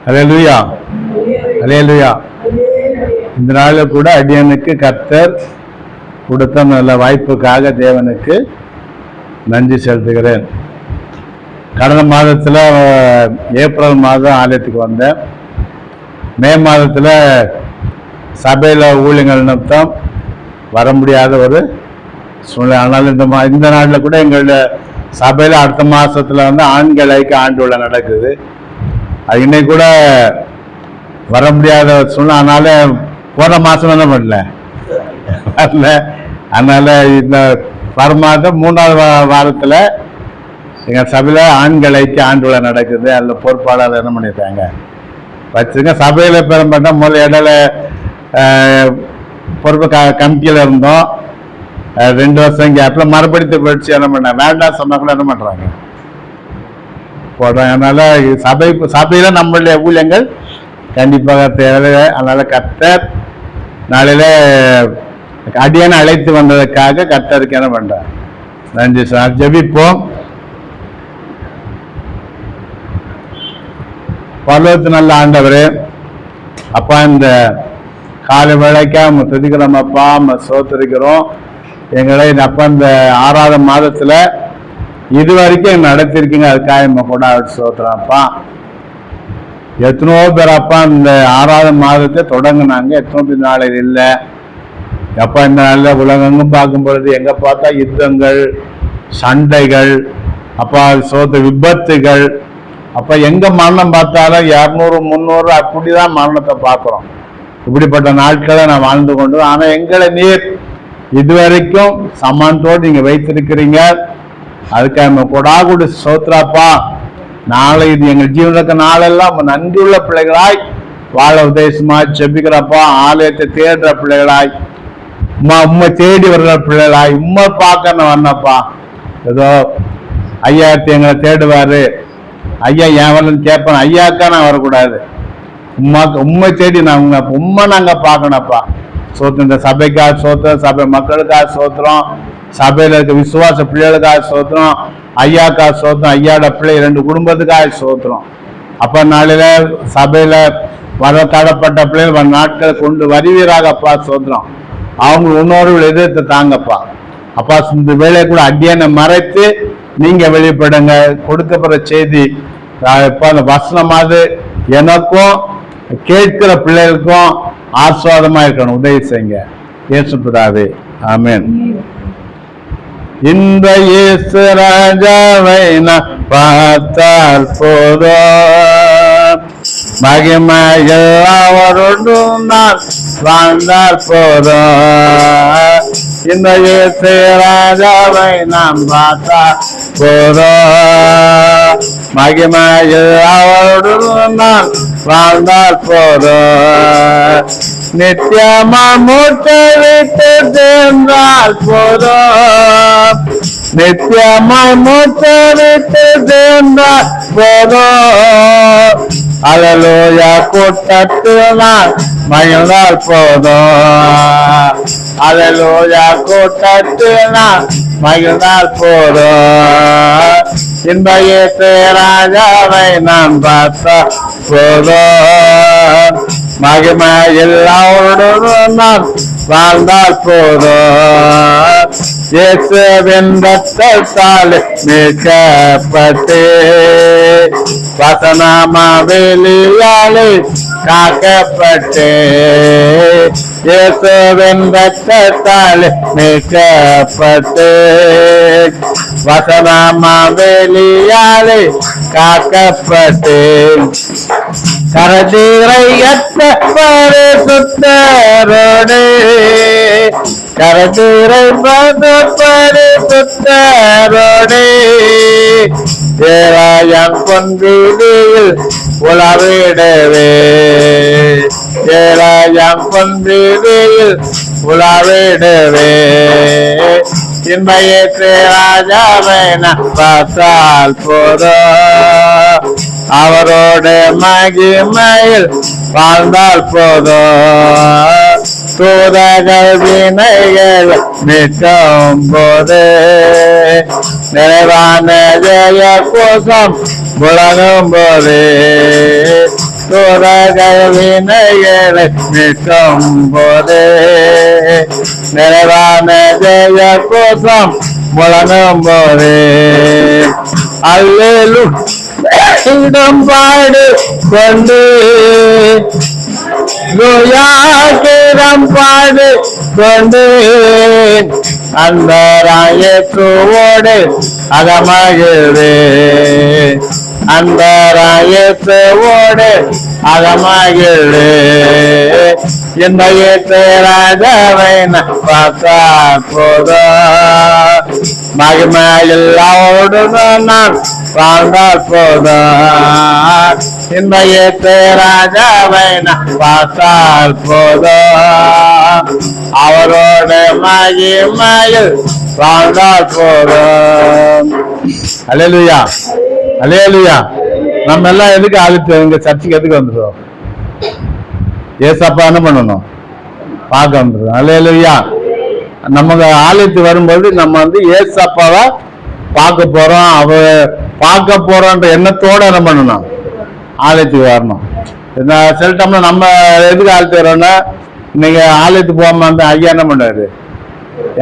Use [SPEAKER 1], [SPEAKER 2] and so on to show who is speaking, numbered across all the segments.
[SPEAKER 1] அல்லேலூயா, அல்லேலூயா. இந்த நாளில் கூட அடியனுக்கு கர்த்தர் கொடுத்த நல்ல வாய்ப்புக்காக தேவனுக்கு நன்றி செலுத்துகிறேன். கடந்த மாதத்தில் ஏப்ரல் மாதம் ஆலயத்துக்கு வந்தேன். மே மாதத்தில் சபையில் ஊழியர்கள் நிமித்தம் வர முடியாத ஒரு சூழ்நிலை. ஆனால் இந்த நாளில் கூட எங்களுடைய சபையில் அடுத்த மாதத்தில் வந்து ஆண்கள் ஐக்கிய ஆண்டு விழா நடக்குது. அது இன்னைக்கு கூட வர முடியாத சூழ்நிலை. அதனால போன மாதம் என்ன பண்ணல வரல. அதனால இந்த மாதம் 3வது வாரத்தில் எங்கள் சபையில் ஆண்கள் ஐக்கிய ஆண்டு விழா நடக்குது. அதில் பொறுப்பாளர் என்ன பண்ணியிருக்காங்க வச்சுருங்க. சபையில் பெரும்பட்டா முதல்ல இடையில பொறுப்பு கமிட்டியில் இருந்தோம். 2 வருஷம் கேப்பில் மறுபடித்து போயிடுச்சு. என்ன பண்ண வேண்டாம் சொன்னா கூட என்ன பண்ணுறாங்க போடுறாங்க. அதனால சபையில நம்மளுடைய ஊழியங்கள் கண்டிப்பாக தேவை. அதனால கர்த்தர் நாளையில அடியான அழைத்து வந்ததுக்காக கர்த்தருக்கு என்ன பண்றார் நன்றி சார். ஜெபிப்போம். பரலோகத்து நல்ல ஆண்டவரே, அப்பா, இந்த காலை வேளைக்கா துதிக்கிறோம் அப்பா, சோத்திருக்கிறோம் எங்களை. அப்பா, இந்த 6வது மாதத்துல இது வரைக்கும் நடத்திருக்கீங்க, அதுக்காக கூட சோத்துறாப்பா. எத்தனையோ பேர் அப்பா இந்த 6வது மாதத்தை தொடங்கினாங்க, எத்தனை பேர் நாளையில் இல்லை அப்பா. இந்த நாளில் உலகெங்கும் பார்க்கும் பொழுது எங்க பார்த்தா யுத்தங்கள், சண்டைகள் அப்பா, சோத்த விபத்துகள் அப்ப எங்க மரணம் பார்த்தாலும் 200 300 அப்படிதான் மரணத்தை பார்க்கிறோம். இப்படிப்பட்ட நாட்களை நான் வாழ்ந்து கொண்டு, ஆனா எங்களை நீர் இதுவரைக்கும் சமானத்தோடு நீங்க வைத்திருக்கிறீங்க. அதுக்காக கொடாகுடி சோத்ராப்பா. நாளை இது எங்கள் ஜீவனுக்கு நாளெல்லாம் நன்றியுள்ள பிள்ளைகளாய் வாழ உதேசமா ஜெபிக்கிறப்பா. ஆலயத்தை தேடுற பிள்ளைகளாய், உம்மை தேடி வர்ற பிள்ளைகளாய், உம்மை பார்க்க நான் வந்தப்பா. ஏதோ ஐயாயிரத்தி எங்களை தேடுவாரு, ஐயா ஏன் வரலன்னு கேட்பேன். ஐயாக்கா நான் வரக்கூடாது, உண்மை தேடி நான் உண்மை நாங்க பார்க்கணப்பா. சோத்திரம் இந்த சபைக்காக சோத்திரம், சபை மக்களுக்காக சோத்திரம், சபையில இருக்க விசுவாச பிள்ளைகளுக்காக சோத்திரம், ஐயாக்கா சோத்திரம், ஐயாவோட பிள்ளை 2 குடும்பத்துக்காக சோத்திரம். அப்ப நாளில சபையில வர தடப்பட்ட பிள்ளைகள் நாட்களை கொண்டு வருவீராகப்பா சோத்திரம். அவங்க இன்னொரு எதிர்த்து தாங்கப்பா. அப்பா, இந்த வேலையை கூட அடியான மறைத்து நீங்க வெளிப்படுங்க. கொடுக்கப்படுற செய்தி இப்ப அந்த வசனமாவது எனக்கும் கேட்கிற பிள்ளைகளுக்கும் ஆஸ்வாதமா இருக்கணும். உதவி செய்யுங்க இயேசு பிதாவே, ஆமென். இந்த இயேசு ராஜாவை நான் பார்த்தால் போதும், மகிமைகள் அவரோடு நான் வாழ்ந்தால் போதும். இந்த இயேசு ராஜாவை நாம் பார்த்தால் போதும், மகிமைகள் அவரோடு நான் வாழ்ந்தால் போதும். நித்தியமா மூட்டை விட்டு சென்றால் போதும், நித்தியமாய் மூட்டை விட்டு சென்றால் போதும். அல்லேலூயா கூட்டத்தில் நான் மகிழ்ந்தால் போதும், அல்லேலூயா கூட்டத்தில் நான் மகிழ்ந்தால் போதும். இன்ப இயேசு ராஜாவை நான் பார்த்தா போதும், மகிமையில் அவரோடு நான் வாழ்ந்தால் போதும். இயேசுவின் ரத்தத்தால் மீட்கப்பட்டு வசனமாவெளியாலே காக்கப்பட்டு, இயேசுவின் ரத்தத்தால் மீட்கப்பட்டு வசனமாவெளியாலே காக்கப்பட்டு, கரதீரையற்ற பரிசுத்தரோடு, கரதீரை பரிசுத்தரோடு ஏராயம் பொன்றியில் உலவிடவே, ஏராயம் பொன்றியில் உலவிடவே. இன்பயேற்று ராஜாவை நான் பார்த்தால் போதும், அவரோடு மகிமையில் வாழ்ந்தால் போதும். தூதர்கள் வினைகள் நிற்கும் போது நிறைவான ஜெய கோஷம் முழங்கும் போது, துறகள் வினைகளை நிற்கும் போது நிறைவான ஜெய கோஷம் முழங்கும் போது அல்லேலூயா பாடு கொண்டு லூயாக்கிரம் பாடு கொண்டு அந்த ராயேசுவோடு அகமகிழ்வே அந்த ராயேசுவோடு அகமகிழ்வே இந்த ராஜாவை பார்த்தா போதும் மகிமையில்லோடு நான் வாழ்ந்தால் போதும் இந்த ராஜாவை பார்த்தால் போதும் அவரோட மகிமையில் வாழ்ந்தால் போதும். அல்லேலூயா அல்லேலூயா. நம்ம எல்லாம் எதுக்கு ஆளுக்கு எங்க சர்ச்சுக்கு எதுக்கு வந்துடுவோம்? ஏசப்பா என்ன பண்ணணும்? பார்க்க வந்துடும். அல்லேலூயா. நமக்கு ஆலயத்துக்கு வரும்போது நம்ம வந்து ஏசப்பாவை பார்க்க போறோம், பார்க்க போறோன்ற எண்ணத்தோட என்ன பண்ணணும்? ஆலயத்துக்கு வரணும். சில டைம்ல நம்ம எதுக்கு ஆலயத்துக்கு வரோம்னா, இன்னைக்கு ஆலயத்துக்கு போகாம வந்து ஐயா என்ன பண்ணாரு,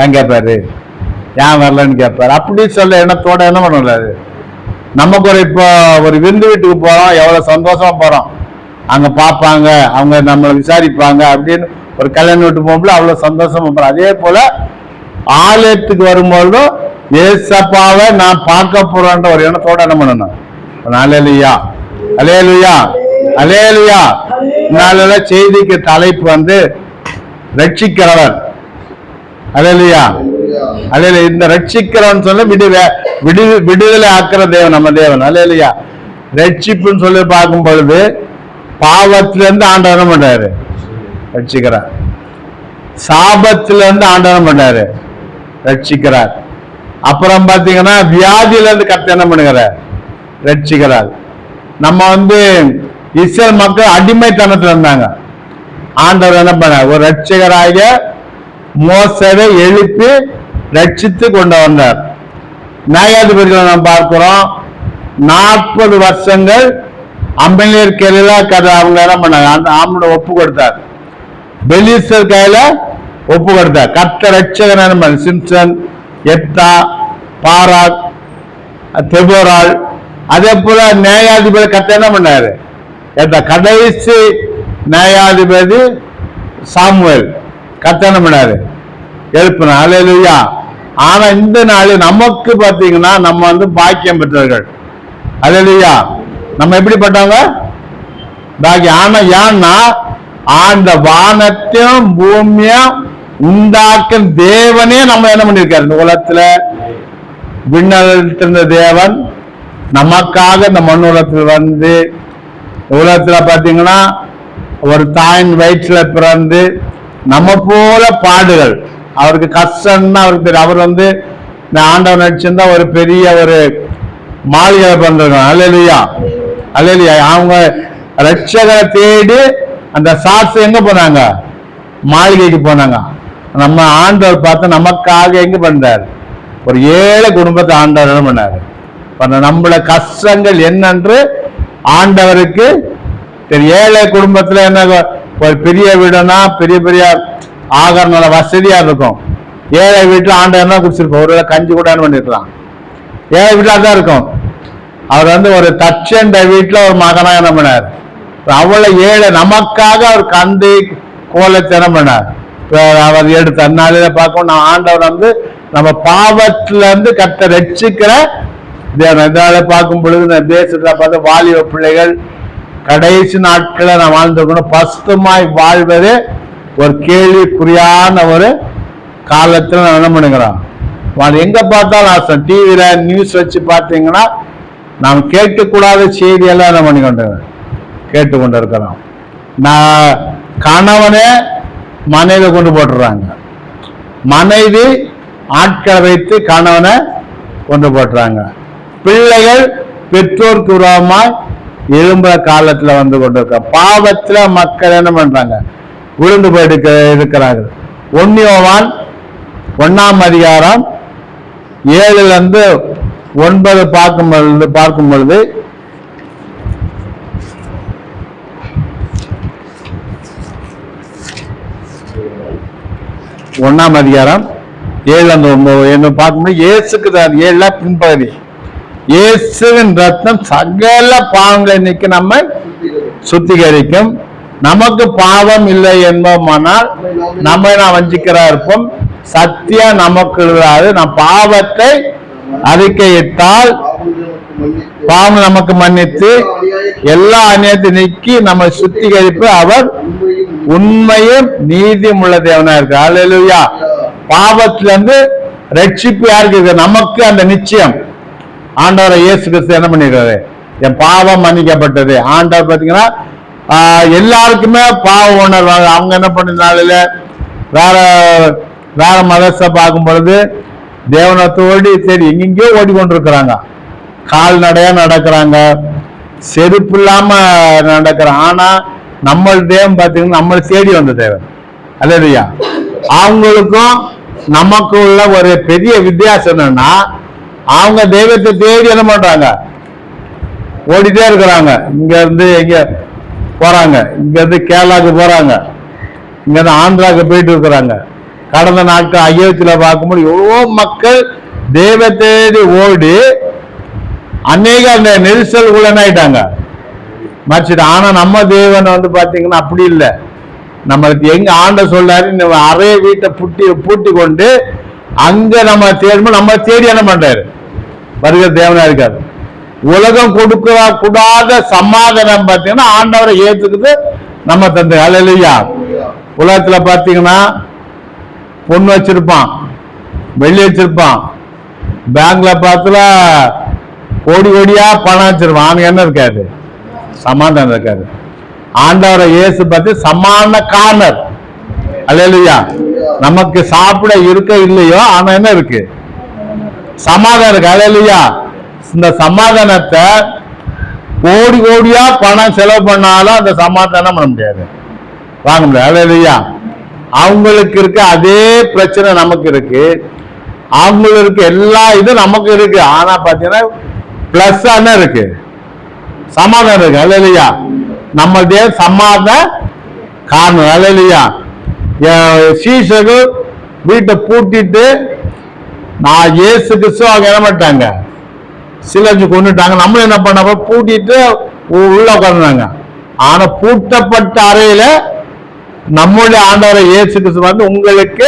[SPEAKER 1] ஏன் கேட்பாரு, ஏன் வரலன்னு கேட்பாரு. அப்படி சொல்ல எண்ணத்தோட என்ன பண்ணக்கூடாது. நமக்கு இப்போ ஒரு விருந்து வீட்டுக்கு போறோம், எவ்வளவு சந்தோஷமா போறோம், அங்க பார்ப்பாங்க, அவங்க நம்மளை விசாரிப்பாங்க அப்படின்னு ஒரு கல்யாணம் வீட்டு போகும்போது அவ்வளவு சந்தோஷமா போறோம். அதே போல ஆலயத்துக்கு வரும்போதும் ஏசப்பாவை நான் பார்க்க போறேன்ற ஒரு எண்ணத்தோட என்ன பண்ணணும்? அல்லேலூயா அல்லேலூயா அல்லேலூயா. நாள செய்திக்கு தலைப்பு வந்து ரட்சிக்கிறவர். அல்லேலூயா அல்லேலூயா. இந்த ரட்சிக்கிறவன் சொல்ல விடுதலை ஆக்கிற தேவன் நம்ம தேவன். அல்லேலூயா. ரட்சிப்புன்னு சொல்லி பார்க்கும் பொழுது பாவத்திலிருந்து ஆண்டவர் என்ன பண்றாரு? ரட்சிக்கிறார். சாபத்திலிருந்து ஆண்டவர் பண்றாரு? ரட்சிக்கிறார். அப்புறம் பாத்தீங்கன்னா வியாதியிலிருந்து கர்த்தர் என்ன பண்ணுகிறார்? ரட்சிக்கிறார். நம்ம வந்து இஸ்ரேல் மக்கள் அடிமைத்தனத்துல இருந்தாங்க. ஆண்டவர் என்ன பண்ணார்? ஒரு ரட்சிகராக மோசேவை எழுப்பி ரட்சித்து கொண்டு வந்தார். நியாயாதிபதிகளை நாம் பார்க்கிறோம். 40 வருஷங்கள் அம்பேலியர் கையில அவங்க என்ன பண்ணாங்க? ஆமனை ஒப்பு கொடுத்தார். பெலிஸ்தர் கையில ஒப்பு கொடுத்தார். கர்த்தர் ரட்சகன் என்ன பண்ண? சிம்சன், எப்தா, பாராக், தெபோரால். அதே போல நியாயாதிபதி கர்த்தர் என்ன பண்ணாரு? கடைசி நியாயாதிபதி சாமுவேல் கர்த்தர் என்ன பண்ணாரு? எழுப்பினார். அல்லேலூயா. ஆனா இந்த நாள் நமக்கு பாத்தீங்கன்னா நம்ம வந்து பாக்கியம் பெற்றவர்கள். அல்லேலூயா. நம்ம எப்படிப்பட்டவங்க? பாக்கியம். ஆனா ஏன்னா அந்த வானத்தையும் பூமியும் உண்டாக்கும் தேவனே நம்ம என்ன பண்ணிருக்காரு? இந்த உலகத்துல விண்ணகத்திருந்த தேவன் நமக்காக இந்த மண் உலகத்தில் வந்து உலகத்துல பாத்தீங்கன்னா ஒரு தாயின் வயிற்றுல பிறந்து நம்ம போல பாடுகள், அவருக்கு கஷ்டம்னா அவருக்கு தெரியும். அவர் வந்து இந்த ஆண்டவன் நடிச்சிருந்தா ஒரு பெரிய ஒரு மாளிகை பண்றாங்க. அல்லேலூயா அல்லேலூயா. அவங்க ரட்சகரை தேடி அந்த சாட்சி எங்க போனாங்க? மாளிகைக்கு போனாங்க. நம்ம ஆண்டவர் பார்த்து நமக்காக எங்க பண்றாரு? ஒரு ஏழை குடும்பத்தை ஆண்டவர் என்ன பண்ணாரு? நம்மள கஷ்டங்கள் என்னன்று ஆண்டவருக்கு தெரியும். ஏழை குடும்பத்துல என்ன, ஒரு பெரிய வீடுனா பெரிய பெரிய ஆகரண வசதியா இருக்கும். ஏழை வீட்டுல ஆண்டவர் என்ன குடிச்சிருக்கோம்? ஒரு கஞ்சி கூட பண்ணிருக்கலாம். ஏழை வீட்டுல தான் இருக்கும். அவர் வந்து ஒரு தச்சண்ட வீட்டுல ஒரு மகனா என்ன பண்ணார்? அவ்வளவு ஏழை நமக்காக அவர் கந்தை கோலத்தை என்ன பண்ணார்? அவர் எடுத்த அந்நாளில பார்க்கணும். ஆண்டவர் வந்து நம்ம பாவத்துல இருந்து கட்ட ரட்சிக்கிற இதனால பார்க்கும் பொழுது இந்த தேசத்துல பார்த்து வாலிப பிள்ளைகள் கடைசி நாட்களை நான் வாழ்ந்துக்கணும். பசுமாய் வாழ்வது ஒரு கேள்விக்குறியான ஒரு காலத்துல நான் என்ன பண்ணுகிறோம்? எங்க பார்த்தாலும் டிவியில நியூஸ் வச்சு பார்த்தீங்கன்னா நாம் கேட்கக்கூடாத செய்தியெல்லாம் என்ன பண்ணிக்கொண்டு கேட்டுக்கொண்டு இருக்கிறோம். நான் கணவனே மனைவி கொண்டு போட்டுறாங்க, மனைவி ஆட்களை வைத்து கணவனை கொண்டு போட்டுறாங்க, பிள்ளைகள் பெற்றோருக்கு விரோதமாய் எழும்புற காலத்துல வந்து கொண்டிருக்க பாவத்துல மக்கள் என்ன பண்றாங்க? விழுந்து போயிட்டு இருக்கிறார்கள். 1 யோவான் 1ஆம் அதிகாரம் 7 9 பார்க்கும் பொழுது 1ஆம் அதிகாரம் 7-9 என்ன பார்க்கும்போது இயேசுக்கு தான் 7 பின்பகுதி. இயேசுவின் ரத்தம் சகல பாவங்களை நீக்கி நம்மை சுத்திகரிக்கும். நமக்கு பாவம் இல்லை என்போமானால் நம்மை நாம் வஞ்சிக்கிறா இருப்போம், சத்தியம் நமக்கு இல்லாது. நம் பாவத்தை அறிக்கையிட்டால் பாவம் நமக்கு மன்னித்து எல்லா அநியாயத்தை நீக்கி நம்ம சுத்திகரிப்பு அவர் உண்மையும் நீதியும் உள்ள தேவனா இருக்கு. அல்லேலூயா. பாவத்திலிருந்து ரட்சிப்பு யாருக்கு? நமக்கு அந்த நிச்சயம். ஆண்டவரை இயேசு கிறிஸ்து என்ன பண்ணிருக்காரு? என் பாவம் மன்னிக்கப்பட்டது. ஆண்டவர் பாத்தீங்கன்னா எல்லாருக்குமே பாவ உணர்வு. அவங்க என்ன பண்ணினால வேற வேற மதத்தை பார்க்கும் பொழுது தேவனத்தோடி சரி எங்கெங்கயோ ஓடிக்கொண்டிருக்கிறாங்க, கால்நடையா நடக்கிறாங்க, செருப்பு இல்லாம நடக்கிறாங்க. ஆனா நம்ம தேவன் பாத்தீங்கன்னா நம்மளை தேடி வந்த தேவன். அல்லேலூயா. அவங்களுக்கும் நமக்கு உள்ள ஒரு பெரிய வித்தியாசம் என்னன்னா, அவங்க தெய்வத்தை தேடி என்ன பண்றாங்க? ஓடிட்டே இருக்கிறாங்க. இங்க இருந்து எங்க போறாங்க, இங்க இருந்து கேரளாவுக்கு போறாங்க, இங்க இருந்து ஆந்திராவுக்கு போயிட்டு இருக்கிறாங்க. கடந்த நாட்கள் அயோத்தியில பார்க்கும்போது எவ்வளோ மக்கள் தெய்வ தேடி ஓடி அநேக அந்த நெரிசல் ஆயிட்டாங்க மறைச்சிட்டு. ஆனா நம்ம தேவன் பாத்தீங்கன்னா அப்படி இல்லை. நம்மளுக்கு எங்க ஆண்ட சொல்றாரு, அறைய வீட்டை பூட்டி கொண்டு அங்க நம்ம தேடும், நம்ம தேடி என்ன பண்றாரு? வருகிற தேவனா இருக்காரு. உலகம் கொடுக்க கூடாத சமாதானம் பாத்தீங்கன்னா ஆண்டவரை ஏத்துக்குது நம்ம தந்தை. அல்லேலூயா. உலகத்துல பாத்தீங்கன்னா பொண்ணு வச்சிருப்பான், வெள்ளி வச்சிருப்பான், பேங்க்ல பார்த்துல கோடி கோடியா பணம் வச்சிருப்பான். அவனுக்கு என்ன இருக்காது? சமாதானம் இருக்காது. ஆண்டவரை இயேசு பத்தி சமான காரணர். அல்லேலூயா. நமக்கு சாப்பிட இருக்க இல்லையோ ஆனா என்ன இருக்கு? சமாதானம் இருக்கு. அல்லேலூயா. இந்த சமாதானத்தை கோடி கோடியா பணம் செலவு பண்ணாலும் அந்த சமாதானம் பண்ண முடியாது, வாங்க முடியாது. அல்லேலூயா. அவங்களுக்கு இருக்க அதே பிரச்சனை நமக்கு இருக்கு, அவங்களுக்கு எல்லா இதுவும் நமக்கு இருக்கு. ஆனா பாத்தீங்கன்னா பிளஸ் என்ன இருக்கு? சமாதானம் இருக்கு. அல்லேலூயா. நம்மளுடைய சமாதான காரணம். அல்லேலூயா. சீஷர்கள் வீட்டை பூட்டிட்டு நான் இயேசு கிறிஸ்து அவங்க என்ன பண்ணிட்டாங்க? சிலஞ்சு கொண்டுட்டாங்க. நம்மளும் என்ன பண்ண பூட்டிட்டு உள்ள உட்கார்ந்தாங்க. ஆனா பூட்டப்பட்ட அறையில நம்முடைய ஆண்டவரை இயேசு கிறிஸ்து உங்களுக்கு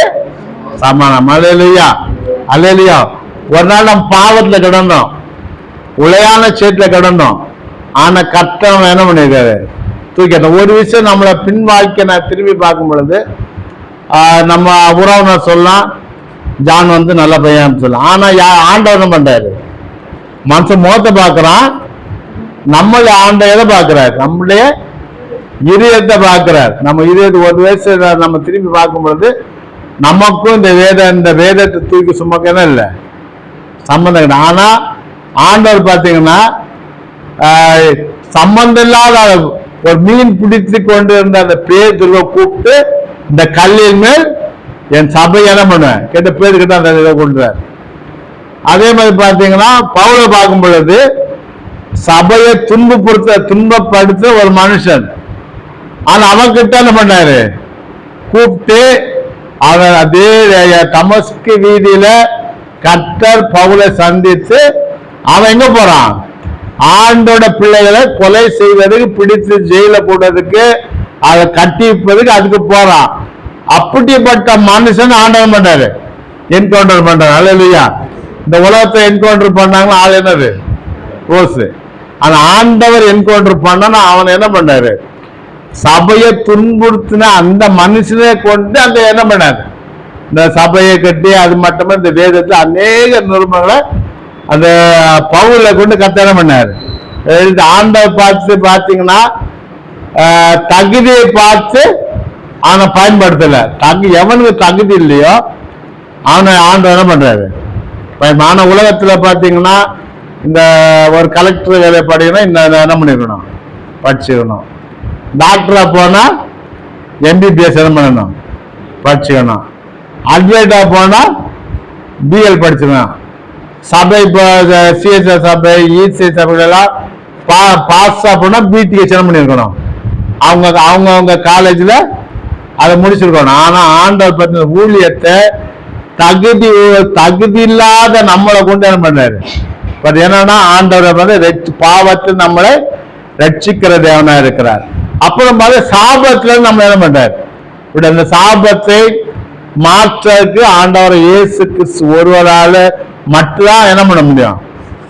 [SPEAKER 1] சமாதானம். அல்லேலூயா. அல்லேலூயா. ஒரு நாள் நம்ம பாவத்துல கிடந்தோம், உளையான சேத்துல கிடந்தோம். ஆனா கர்த்தர் என்ன பண்ணிருக்காரு? தூக்கிட்ட. ஒரு விஷயம் நம்மளை பின் வாழ்க்கை நான் திரும்பி பார்க்கும் பொழுது நம்ம உறவினர் சொல்லலாம், ஜான் நல்ல பையன் சொல்லலாம். ஆனா ஆண்டவர் என்ன பண்றாரு? மனுஷன் முகத்தை பார்க்கிறான், நம்மளை ஆண்ட எதை பார்க்கிறார்? நம்மளுடைய இதயத்தை பார்க்கிறார். நம்ம இதயத்தை ஒரு வயசு நம்ம திரும்பி பார்க்கும் பொழுது நமக்கும் இந்த வேதத்தை தூக்கி சுமக்கணும் இல்லை சம்பந்தம் கிடையாது. ஆனா ஆண்டவர் பார்த்தீங்கன்னா சம்பந்தம் இல்லாத ஒரு மீன் பிடித்து கொண்டு இருந்த அந்த பேதுருவை கூப்பிட்டு இந்த கல்லின் மேல் என் சபை என்ன பண்ணுவேன் கேட்ட பேருக்கிட்ட அந்த இதை கொண்டுறார். அதே மாதிரி பார்த்தீங்கன்னா பவுலை பார்க்கும் பொழுது சபையை துன்பப்படுத்த ஒரு மனுஷன், ஆனா அவன் கிட்ட என்ன பண்ணாரு? கூப்பிட்டு அவன் அதே தமஸ்கு வீதியில கர்த்தர் பவுலை சந்தித்து அவன் எங்க போறான்? ஆண்டோட பிள்ளைகளை கொலை செய்வதற்கு, பிடித்து ஜெயில போடுறதுக்கு, அதை கட்டி வைப்பதுக்கு அதுக்கு போறான். அப்படிப்பட்ட மனுஷன் ஆண்டவன் பண்றாரு, என்கவுண்டர் பண்றாரு. அல்லேலூயா. இந்த உலகத்தை என்கவுண்டர் பண்ணாங்கன்னா ஆள் என்னது? ரோஸ். ஆனா ஆண்டவர் என்கவுண்டர் பண்ணா அவன் என்ன பண்றாரு? சபையை துன்புறுத்தின அந்த மனுஷனை கொண்டு அந்த என்ன பண்ணாரு? இந்த சபையை கட்டி அது மட்டுமே இந்த வேதத்துல அநேக நிருபங்களை அந்த பவுல கொண்டு கத்தனை பண்ணாரு. ஆண்டவர் பார்த்து பாத்தீங்கன்னா தகுதியை பார்த்து அவனை பயன்படுத்தல. எவனுக்கு தகுதி இல்லையோ அவனை ஆண்டவர் என்ன பண்றாரு? ஆனா உலகத்துல பாத்தீங்கன்னா இந்த ஒரு கலெக்டர் வேலை படிக்கணும், இந்த என்ன பண்ணிருக்கணும்? படிச்சுக்கணும். டாக்டரா போனா எம்பிபிஎஸ் என்ன பண்ணணும்? படிச்சுக்கணும். அட்வைட்டா போனா பிஎல் படிச்சுக்கணும். சபை சிஎஸ்ஐ சபை, இசிஐ சபைகளெல்லாம் பாஸ் போனா பிடிஹெச் என்ன பண்ணிருக்கணும்? அவங்க காலேஜ்ல அதை முடிச்சிருக்கணும். ஆனா ஆண்டவர் பத்தின ஊழியத்தை தகுதி இல்லாத நம்மளை கொண்டு என்ன பண்றாரு? பட் என்னன்னா ஆண்டவர் வந்து பாவத்தில் நம்மளை ரட்சிக்கிற தேவனா இருக்கிறார். அப்புறம் சாபத்துல நம்ம என்ன பண்றாரு? இப்படி அந்த சாபத்தை மாற்றத்துக்கு ஆண்டவர் இயேசு கிறிஸ்து ஒருவரால மட்டும்தான் என்ன பண்ண முடியும்.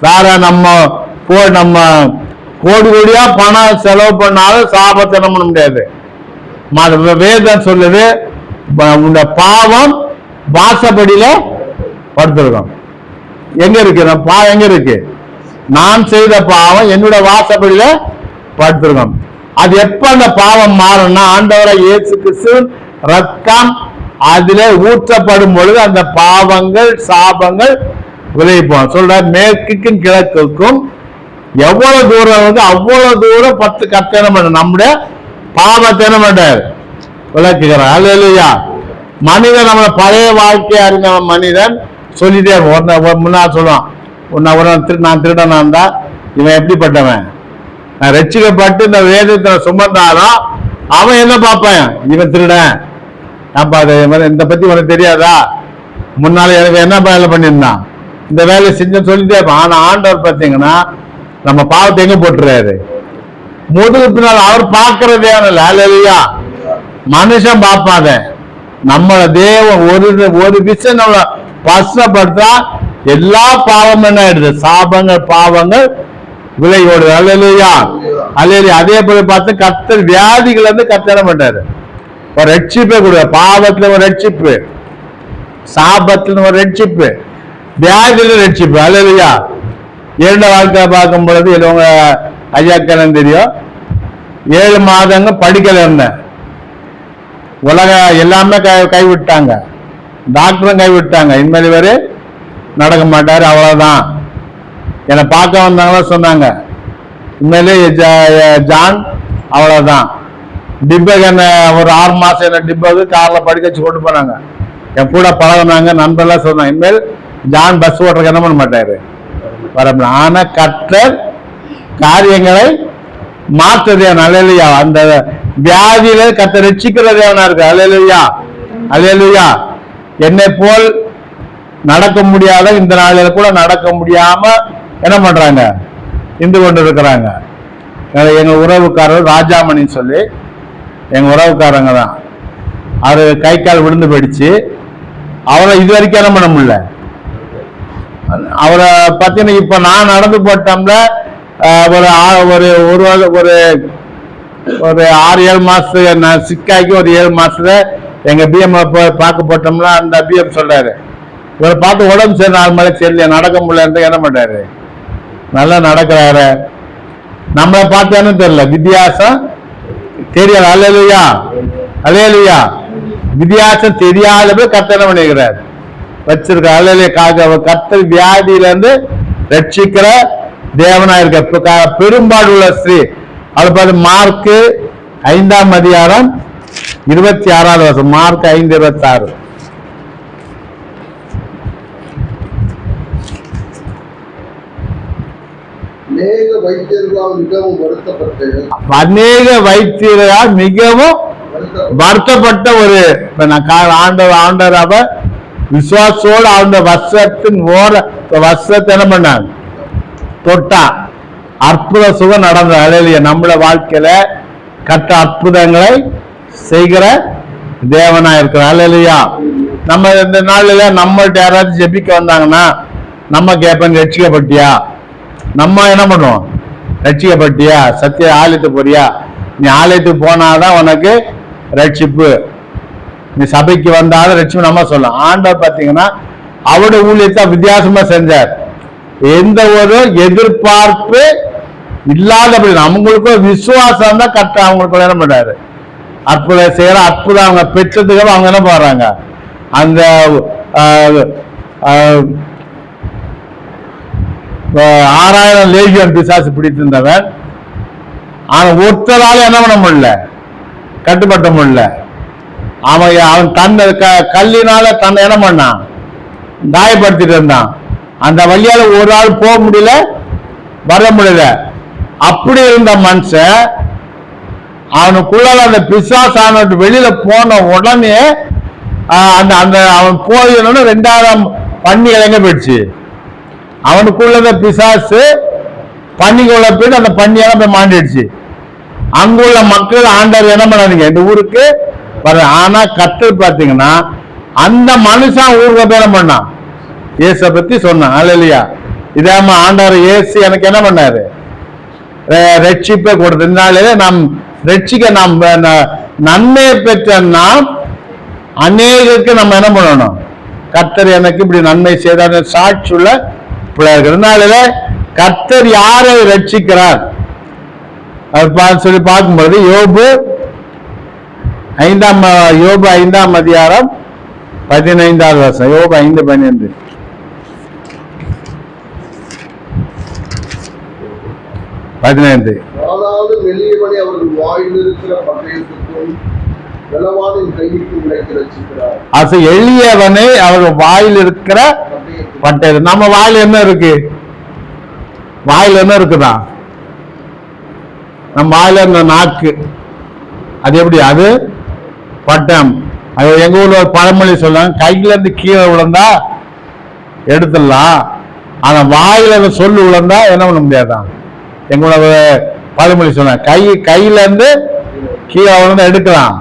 [SPEAKER 1] வேற நம்ம கோடி கோடியா பணம் செலவு பண்ணாலும் சாபத்தை என்ன பண்ண முடியாது. வேதம் சொல்லுது, இந்த பாவம் வாசப்படியில படுத்திருக்கோம். எங்க இருக்கு? பாவம் எங்க இருக்கு? நான் செய்த பாவம் என்னோட வாசப்படியில படுத்திருக்கோம். அது எப்ப அந்த பாவம் மாறும்னா ஆண்டவரை இயேசு கிறிஸ்து ரத்தம் அதிலே ஊற்றப்படும் பொழுது அந்த பாவங்கள் சாபங்கள் விளைவிப்போம். சொல்ற மேற்குக்கும் கிழக்குக்கும் எவ்வளவு தூரம் வந்து அவ்வளவு தூரம் 10 கத்தனம் பண்ண நம்முடைய பாவத்தை என்ன பண்றார்? விளக்குகிறார். அல்லேலூயா. மனிதன் நம்ம பழைய வாழ்க்கையை அறிஞ்ச மனிதன் சொல்லிட்டே முன்னாள் சொல்லுவான், நான் திருடனா இருந்தா இவன் எப்படிப்பட்டவன், நான் ரட்சிக்கப்பட்டு இந்த வேதத்தை சுமந்தாலும் அவன் என்ன பார்ப்பான்? இவன் திருடன். இந்த பத்தி உனக்கு தெரியாதா? முன்னால எனக்கு என்ன வேலை பண்ணியிருந்தான், இந்த வேலையை செஞ்ச சொல்லிட்டே இருப்பான். ஆனா ஆண்டவர் பார்த்தீங்கன்னா நம்ம பாவத்தை எங்க போட்டுறாரு? முதுகு பின்னால் அவர் பார்க்கறதே இல்லை. அல்லேலூயா. மனுஷன் பார்ப்பாத நம்மள தேவன் ஒரு விஷயம் நம்மள பசுப்படுத்தா எல்லா பாவம் என்ன ஆயிடுது? சாபங்கள் பாவங்கள் விலையோடு. அல்லேலூயா. அல்லேலூயா. அதே போல பார்த்து கர்த்தர் வியாதிகள் வந்து கர்த்தர் பண்றாரு. ஒரு ரட்சிப்பை கொடுக்க, பாவத்துல ஒரு ரட்சிப்பு, சாபத்துல ஒரு ரட்சிப்பு, வியாதியில ரட்சிப்பு. அல்லேலூயா. இரண்ட வாழ்க்கை பார்க்கும் பொழுது உங்க ஐயாக்கெல்லாம் தெரியும், 7 மாதங்க படிக்கல இருந்தேன். உலக எல்லாமே கைவிட்டாங்க, டாக்டரும் கைவிட்டாங்க. இனிமேல் இவரு நடக்க மாட்டாரு, அவ்வளவுதான். என்னை பார்க்க வந்தாங்களா சொன்னாங்க, இனிமேலே ஜான் அவ்வளவுதான். டிப்பைக்கு என்ன ஒரு 6 மாசம் என்ன டிப்பைக்கு கார்ல படிக்க வச்சு கொண்டு போனாங்க. என் கூட பழகினாங்க, நண்பர்லாம் சொன்னாங்க, இனிமேல் ஜான் பஸ் ஓட்டுறதுக்கு என்ன பண்ண மாட்டாரு, வர. ஆனா கர்த்தர் காரியங்களை மாற்றுதே. அல்லேலூயா. அந்த வியாதியில கர்த்தர் ரட்சிக்கிற தேவனா இருக்கு. அல்லேலூயா. அல்லேலூயா. என்னை போல் நடக்க முடியாத இந்த நாளில கூட நடக்க முடியாம என்ன பண்றாங்க? இருந்து கொண்டு இருக்கிறாங்க. எங்க உறவுக்காரர் ராஜாமணின்னு சொல்லி எங்க உறவுக்காரங்க தான். அவரு கை கால் விழுந்து போயிடுச்சு. அவரை இது வரைக்கும் என்ன பண்ண முடியல. அவரை பார்த்தீங்கன்னா இப்ப நான் நடந்து போட்டோம்ல ஒரு 6-7 மாசத்துக்கு நான் சிக்காக்கி ஒரு 7 மாசத்துல எங்க பிஎம் பார்க்க போட்டோம்னா அந்த பிஎம் சொல்றாரு, இவரை பார்த்து உடம்பு சரி 4 மணி சரியில்லையா, நடக்க முடியல. என்ன பண்றாரு? நல்லா நடக்கிறாரு. நம்மளை பார்த்தேன்னு தெரியல, வித்தியாசம் தெரியல. அல்லேலூயா. அல்லேலூயா. வித்தியாசம் தெரியாத கர்த்தர் பண்ணிக்கிறார் வச்சிருக்க. அல்லேலூயா. கர்த்தர் வியாதியில இருந்து ரட்சிக்கிற தேவனா இருக்க. பெரும்பாடு உள்ள ஸ்திரீ, அது பார்த்து மார்க்கு 5ஆம் அதிகாரம் 26வது வருஷம். மார்க் 5:26. அநேக வைத்தியர்களால் மிகவும் வருத்தப்பட்ட ஒரு ஆண்டவர் அவ விசுவாசோடு அந்த வசத்தின் வசத்தை என்ன பண்ணாங்க? தொட்டா அற்புத சுகம் நடந்தது. அல்லேலூயா. நம்மள வாழ்க்கையில கட்ட அற்புதங்களை செய்கிற தேவனா இருக்கிற. அல்லேலூயா. நம்ம இந்த நாளில நம்மள்ட்ட யாராவது ஜெபிக்க வந்தாங்கன்னா நம்ம கேட்பேன், ரட்சிக்கப்பட்டியா? நம்ம என்ன பண்ணுவோம்? ரட்சிக்கப்பட்டியா? சத்திய ஆலயத்துக்கு போறியா? நீ ஆலயத்துக்கு போனாதான் உனக்கு ரட்சிப்பு, நீ சபைக்கு வந்தாலும் ரட்சிப்பு நம்ம சொல்லலாம். ஆண்டவர் பார்த்தீங்கன்னா அவருடைய ஊழியத்தை வித்தியாசமா செஞ்சார். எந்த ஒரு எதிர்பார்ப்பு இல்லாதபடி அவங்களுக்கு விசுவாசம் தான் கட்ட அவங்களுக்கு என்ன பண்றாரு? அற்புதம் செய்யற அற்புதம் அவங்க பெற்றதுக்கு அவங்க என்ன போறாங்க? அந்த 6000 லேகியன் பிசாசு பிடித்திருந்தவன் ஒருத்தரால என்ன பண்ண முடியல, கட்டுப்பட்ட முடியல. அவன் தன்னை கல்லினால தன்னை என்ன பண்ணான்? காயப்படுத்திட்டு இருந்தான். அந்த வழியால ஒரு ஆள் போக முடியல, வர முடியல. அப்படி இருந்த மனுஷன் அவனுக்குள்ள அந்த பிசாசான வெளியில போன உடனே அந்த அந்த அவன் போயிடணும்னு 2ஆம் பன்னி இறங்க போயிடுச்சு. அவனுக்குள்ளத பிசாசு பன்னிக்குள்ள போயிட்டு அந்த பன்னியெல்லாம் போய் மாண்டிடுச்சு. அங்குள்ள மக்கள் ஆண்டவர் என்ன பண்ணாதீங்க இந்த ஊருக்கு வர. ஆனா கர்த்தர் பாத்தீங்கன்னா அந்த மனுஷன் ஊருக்கு போய் என்ன பண்ணான், இயேச பத்தி சொன்னான். அல்லையா, இதாம ஆண்டவர் இயேசு எனக்கு என்ன பண்ணாரு, ரட்சிப்பை கொடுத்ததுனாலே நாம் ரட்சிக்க நாம் நன்மையை பெற்ற நாம் அநேகருக்கு நம்ம என்ன பண்ணணும், கர்த்தர் எனக்கு இப்படி நன்மை செய்தார் சாட்சியுள்ள பிள்ளைகள். அதனால கர்த்தர் யாரை ரட்சிக்கிறார் சொல்லி பார்க்கும்போது யோபு 5ஆம் அதிகாரம் 15வது வசனம். யோபு 5:15.
[SPEAKER 2] மெல்லியவனை அவர்கள் வாயில் இருக்கிற பட்டயத்துக்கும் பலவானின் கைக்கும் விலக்கி ரட்சிக்கிறார்.
[SPEAKER 1] அது எளியவனை அவர்கள் வாயில் இருக்கிற பட்டயம். நம்ம வாயில் என்ன இருக்கு, வாயில் என்ன இருக்குதா, நம்ம வாயில இருந்த நாக்கு, அது எப்படி, அது பட்டம். அது எங்க ஊர்ல ஒரு பழமொழி சொல்லுவாங்க, கையில இருந்து கீழே விழுந்தா எடுத்துடலாம், ஆனா வாயில சொல்லு விழுந்தா என்ன பண்ண முடியாதான். எங்களோட பழமொழி சொன்ன கையில இருந்து கீழே விழுந்தா எடுக்கலாம்,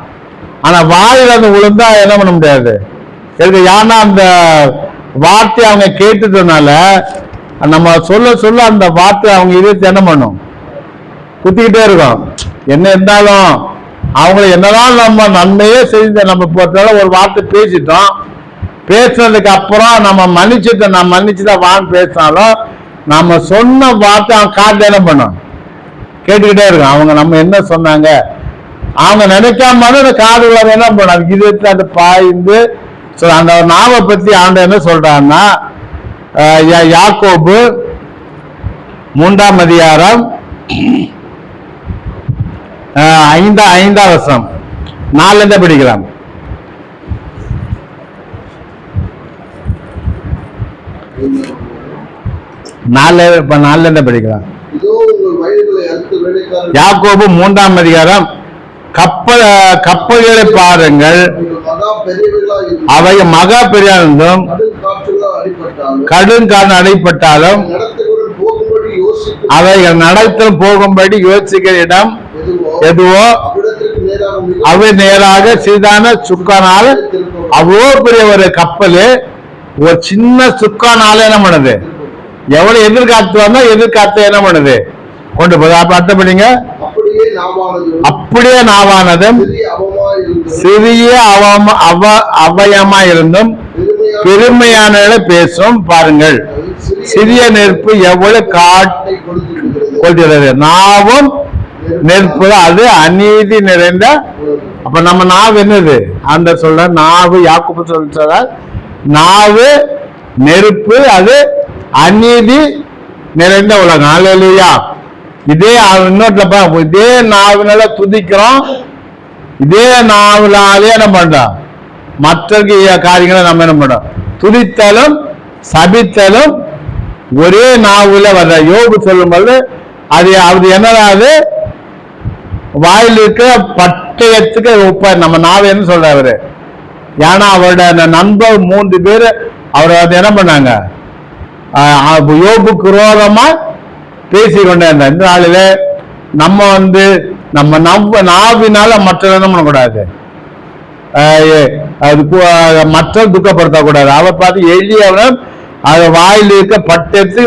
[SPEAKER 1] ஆனா வாயில இருந்து விழுந்தா என்ன பண்ண முடியாது. ஏன்னா அந்த வார்த்தை அவங்க கேட்டதுனால நம்ம சொல்ல சொல்ல அந்த வார்த்தை அவங்க இதயத்தை என்ன பண்ணும், குத்திக்கிட்டே இருக்கும். என்ன இருந்தாலும் அவங்களை என்னதான் நம்ம நன்மையே செஞ்ச நம்ம பொறுத்தாலும் ஒரு வார்த்தை பேசிட்டோம், பேசுனதுக்கு அப்புறம் நம்ம மன்னிச்சுட்டோம், நான் மன்னிச்சுதான் வான்னு பேசினாலும் நம்ம சொன்ன வார்த்தை அவன் காட்டு என்ன பண்ணும், கேட்டுக்கிட்டே இருக்கும். அவங்க நம்ம என்ன சொன்னாங்க அவங்க நினைக்காம அந்த காது உள்ள என்ன பண்ணாங்க, இதயத்துல அந்த பாய்ந்து அந்த நாவை பத்தி ஆண்ட என்ன சொல்றான்னா, யாக்கோபு 3ஆம் அதிகாரம் 5ஆம் வசனம் 4 படிக்கலாம். 4 படிக்கலாம். யாக்கோபு 3ஆம் அதிகாரம், கப்பல்களை பாருங்கள், அவை மகா பெரியாரும் கடுங்கான அடைப்பட்டாலும் அவைகள் நடத்தல் போகும்படி யோசிக்கிற இடம் எதுவோ அவை நேராக சீதான சுக்கானால் அவ்வளோ பெரிய ஒரு கப்பல் ஒரு சின்ன சுக்கானால என்ன பண்ணுது, எவ்வளவு எதிர்காத்து வந்தா எதிர்காத்து என்ன பண்ணுது கொண்டு போகுது. அப்ப அர்த்தப்படிங்க, அப்படியே நாவானதும் சிறிய அவயமா இருந்தும் பெருமையான பேசும். பாருங்கள், சிறிய நெருப்பு எவ்வளவு காட்டு கொள்கிறது, நாவும் நெருப்பு அது அநீதி நிறைந்த. அப்ப நம்ம நாவு என்னது, அந்த சொல்ற நாவு யாக்கோபு சொல்ற நாவு நெருப்பு, அது அநீதி நிறைந்த உலகம். அல்லேலூயா. இதே இன்னொருல இதே நாவினால துதிக்கிறோம், இதே நாவினாலே என்ன பண்றோம் மற்ற காரியங்களை நம்ம என்ன பண்றோம், துதித்தலும் சபித்தலும் ஒரே நாவுல வர்ற. யோபு சொல்லும்போது அது என்னதாவது வாயில் இருக்கிற பட்டயத்துக்கு ஒப்ப. நம்ம நாவ என்ன சொல்றாரு, ஏன்னா அவரோட நண்பர் 3 பேர் அவரை என்ன பண்ணாங்க, யோபுக்கு விரோதமா பேசிக்கொண்டே இருந்தா. இந்த நாளில நம்ம நம்ம நாவினால மற்ற என்ன பண்ணக்கூடாது, மற்ற துக்கப்படுத்தக்கூடாது. அவ பார்த்து எளியவன் அது வாயில் இருக்க பட்டத்து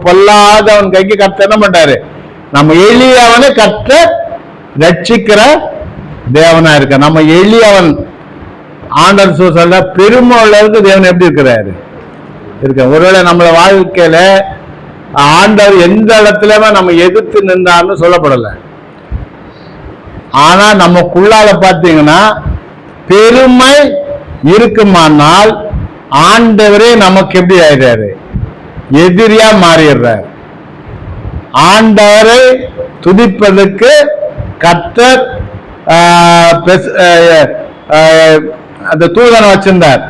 [SPEAKER 1] பொல்லாதவன் கைக்கு கர்த்தர் என்ன பண்றாரு, நம்ம எளியவனை கர்த்தர் ரட்சிக்கிற தேவனா இருக்க. நம்ம எளியவன் ஆண்டவர் சொல்ல பெருமை உள்ளவருக்கு தேவன் எப்படி இருக்கிறாரு இருக்க. ஒருவேளை நம்மள வாழ்க்கையில ஆண்டவர் எந்த இடத்துலயுமே நம்ம எதிர்த்து நின்றான்னு சொல்லப்படல, ஆனா நமக்குள்ளால பாத்தீங்கன்னா பெருமை இருக்குமானால் ஆண்டவரே நமக்கு எப்படி ஆயிடுறாரு, எதிரியா மாறிடுறார். ஆண்டவரை துதிப்பதற்கு கர்த்தர் அந்த தூதனை வச்சிருந்தார்.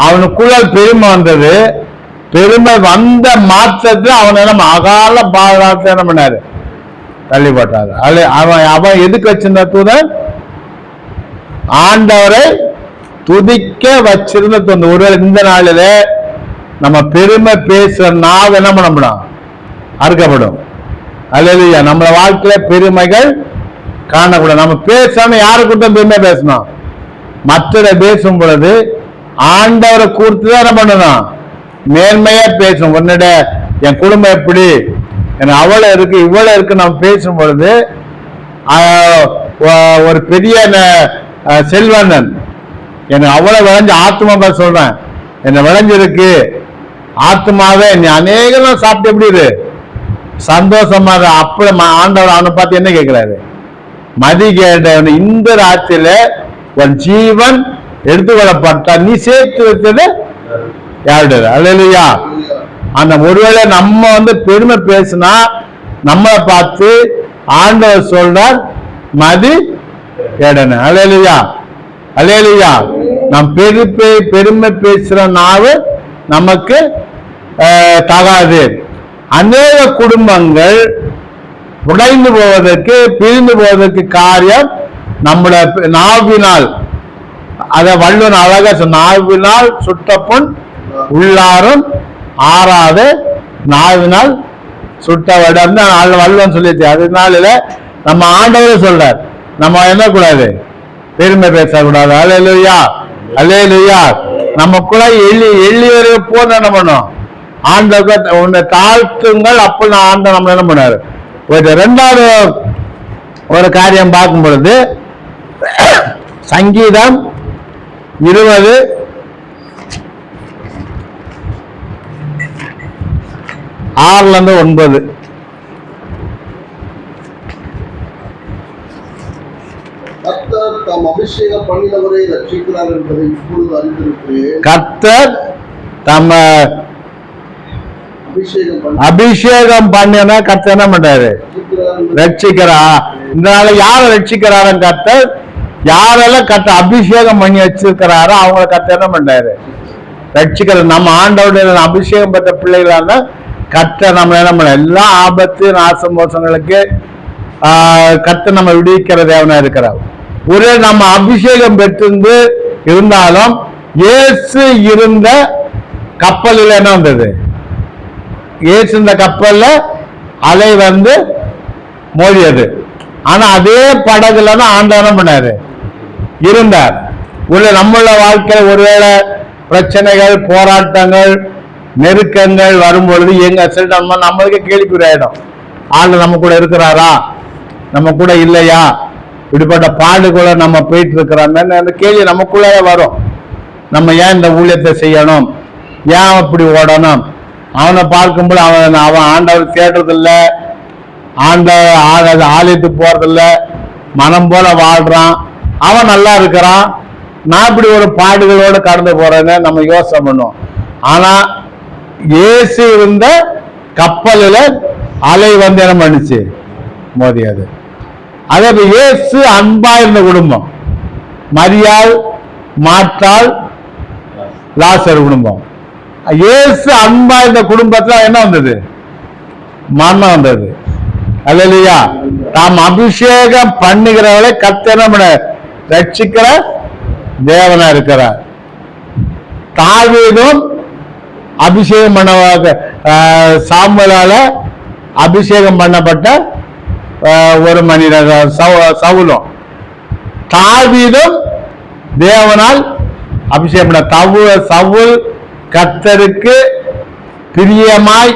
[SPEAKER 1] அவனுக்குள்ள பெருமை வந்தது. பெருமை வந்த மாற்றத்துல அவனை நம்ம அகால பாதுகாத்து என்ன பண்ணாரு, தள்ளிப்பட்டாங்க. அவன் அவன் எதுக்கு வச்சிருந்த தூதன்? ஆண்டவரை துதிக்க வச்சிருந்த தூதன். ஒருவேளை இந்த நாளில நம்ம பெருமை பேசுற நாவ் என்ன பண்ணப்படும்? அறுக்கப்படும். அல்லேலூயா. நம்ம வாழ்க்கையில பெருமைகள் காணக்கூடாது. நம்ம பேசணும், யாருக்கு தான் பெருமை பேசணும்? மற்றதை பேசும் பொழுது ஆண்டவரை கூர்த்து தான் என்ன பண்ணணும்? மேன்மையா பேசணும். உன்னோட என் குடும்பம் எப்படி, எனக்கு அவ்வளவு இருக்கு இவ்வளவு இருக்கு நம்ம பேசும் பொழுது ஒரு பெரிய செல்வந்தன் எனக்கு அவ்வளவு விளைஞ்சு ஆத்மா சொல்றேன், என்ன விளைஞ்சிருக்கு ஆத்மாவே, நீ அநேகம் சாப்பிட்டு எப்படி இரு சந்தோஷமா. அப்படி ஆண்டவர் அவனை பார்த்து என்ன கேட்கிறாரு? மதி கேட்டவன், இந்த ராத்திரியில ஒரு ஜீவன் எடுத்துக்கொள்ளப்பட்டா நீ சேர்த்து வைத்தது யாருடைய? அல்லேலூயா. அந்த ஒருவேளை நம்ம பெருமை பேசினா நம்மளை பார்த்து ஆண்டவர் சொல்றார் மதி கேடன. அல்லேலூயா, அல்லேலூயா. நம் பெருமை பேசுற நாவு நமக்கு தகாது. அநேக குடும்பங்கள் உடைந்து போவதற்கு, பிரிந்து போவதற்கு காரியம் நம்மள நாவினால். அத வள்ளுவன் அழகா சொன்ன, நாவினால் சுட்டப்புண் உள்ளாரும் ஆறாத நாவினால் சுட்ட வடம் வள்ளுவன் சொல்லிச்சு. அதனால நம்ம ஆண்டவரே சொல்றார், நம்ம என்ன கூடாது? பெருமை பேசக்கூடாது. அல்லேலூயா, அல்லேலூயா. நமக்குள்ள எள்ளிவரை போன என்ன பண்ணும்? ஆண்டவர் உன்னை தாழ்த்துங்கள், அப்ப நான் ஆண்ட நம்ம என்ன பண்ணாரு. ரெண்டாவது ஒரு காரியம் பார்க்கும் பொழுது சங்கீதம் 20 6-9.
[SPEAKER 2] கர்த்தர் தாம் அபிஷேகம் பண்ணினவரை ரட்சிக்கிறார் என்பதை இப்பொழுது அறிந்திருக்கிறேன்.
[SPEAKER 1] கர்த்தர் தம்ம அபிஷேகம் பண்ணினா கர்த்தர் என்ன பண்றாரு? ரட்சிக்கிறா. இந்த நாள யார ரட்சிக்கிறாரு கர்த்தர்? யாரெல்லாம் கர்த்தர் அபிஷேகம் பண்ணி வச்சிருக்கிறாரோ அவங்கள கர்த்தர் என்ன பண்றாரு? ரட்சிக்கிற. நம்ம ஆண்டவருடைய அபிஷேகம் பெற்ற பிள்ளைகளான கர்த்தர் நம்ம என்ன பண்ண எல்லா ஆபத்து நாச மோசங்களுக்கு கர்த்தர் நம்ம விடுவிக்கிற தேவனா இருக்கிறார். ஒரு நம்ம அபிஷேகம் பெற்றிருந்து இருந்தாலும் இயேசு இருந்த கப்பலில் என்ன வந்தது? இயேசு இந்த கப்பல்ல அலை மோதியது. ஆனா அதே படகுல தான் ஆண்டவன் பண்ணாரு இருந்தார். உள்ள நம்மள வாழ்க்கையில ஒருவேளை பிரச்சனைகள், போராட்டங்கள், நெருக்கங்கள் வரும்பொழுது எங்க நம்மளுக்கு கேள்விக்குறியாயிடும். ஆண்டு நம்ம கூட இருக்கிறாரா, நம்ம கூட இல்லையா, இப்படிப்பட்ட பாடுக்குள்ள நம்ம போயிட்டு இருக்கிறாங்க அந்த கேள்வி நமக்குள்ளே வரும். நம்ம ஏன் இந்த ஊழியத்தை செய்யணும், ஏன் அப்படி ஓடணும்? அவனை பார்க்கும்போது அவன் ஆண்டவர் தேடுறதில்ல, ஆலயத்துக்கு போறதில்ல, மனம் போல வாழ்றான், அவன் நல்லா இருக்கிறான், நான் இப்படி ஒரு பாடுகளோடு கடந்து போறேன்னு நம்ம யோசனை பண்ணுவோம். ஆனா இயேசு இருந்த கப்பலில் அலை என்ன பண்ணுச்சு? மோதியது. அதே இயேசு அன்பா இருந்த குடும்பம், மரியாள், மாற்றாள், லாசர் குடும்பம். இயேசு அன்பா இருந்த குடும்பத்துல என்ன வந்தது? மரணம் வந்தது. அல்லேலூயா. தாம் அபிஷேகம் பண்ணுகிறவளை கர்த்தர் ரட்சிக்கிற தேவனா இருக்கிறார். தாவீதும் அபிஷேகம் பண்ண சாமுவேலால அபிஷேகம் பண்ணப்பட்ட ஒரு மனிதர் சவுலும். தாவீதும் தேவனால் அபிஷேகம் பண்ண சவுல் கர்த்தருக்கு பிரியமாய்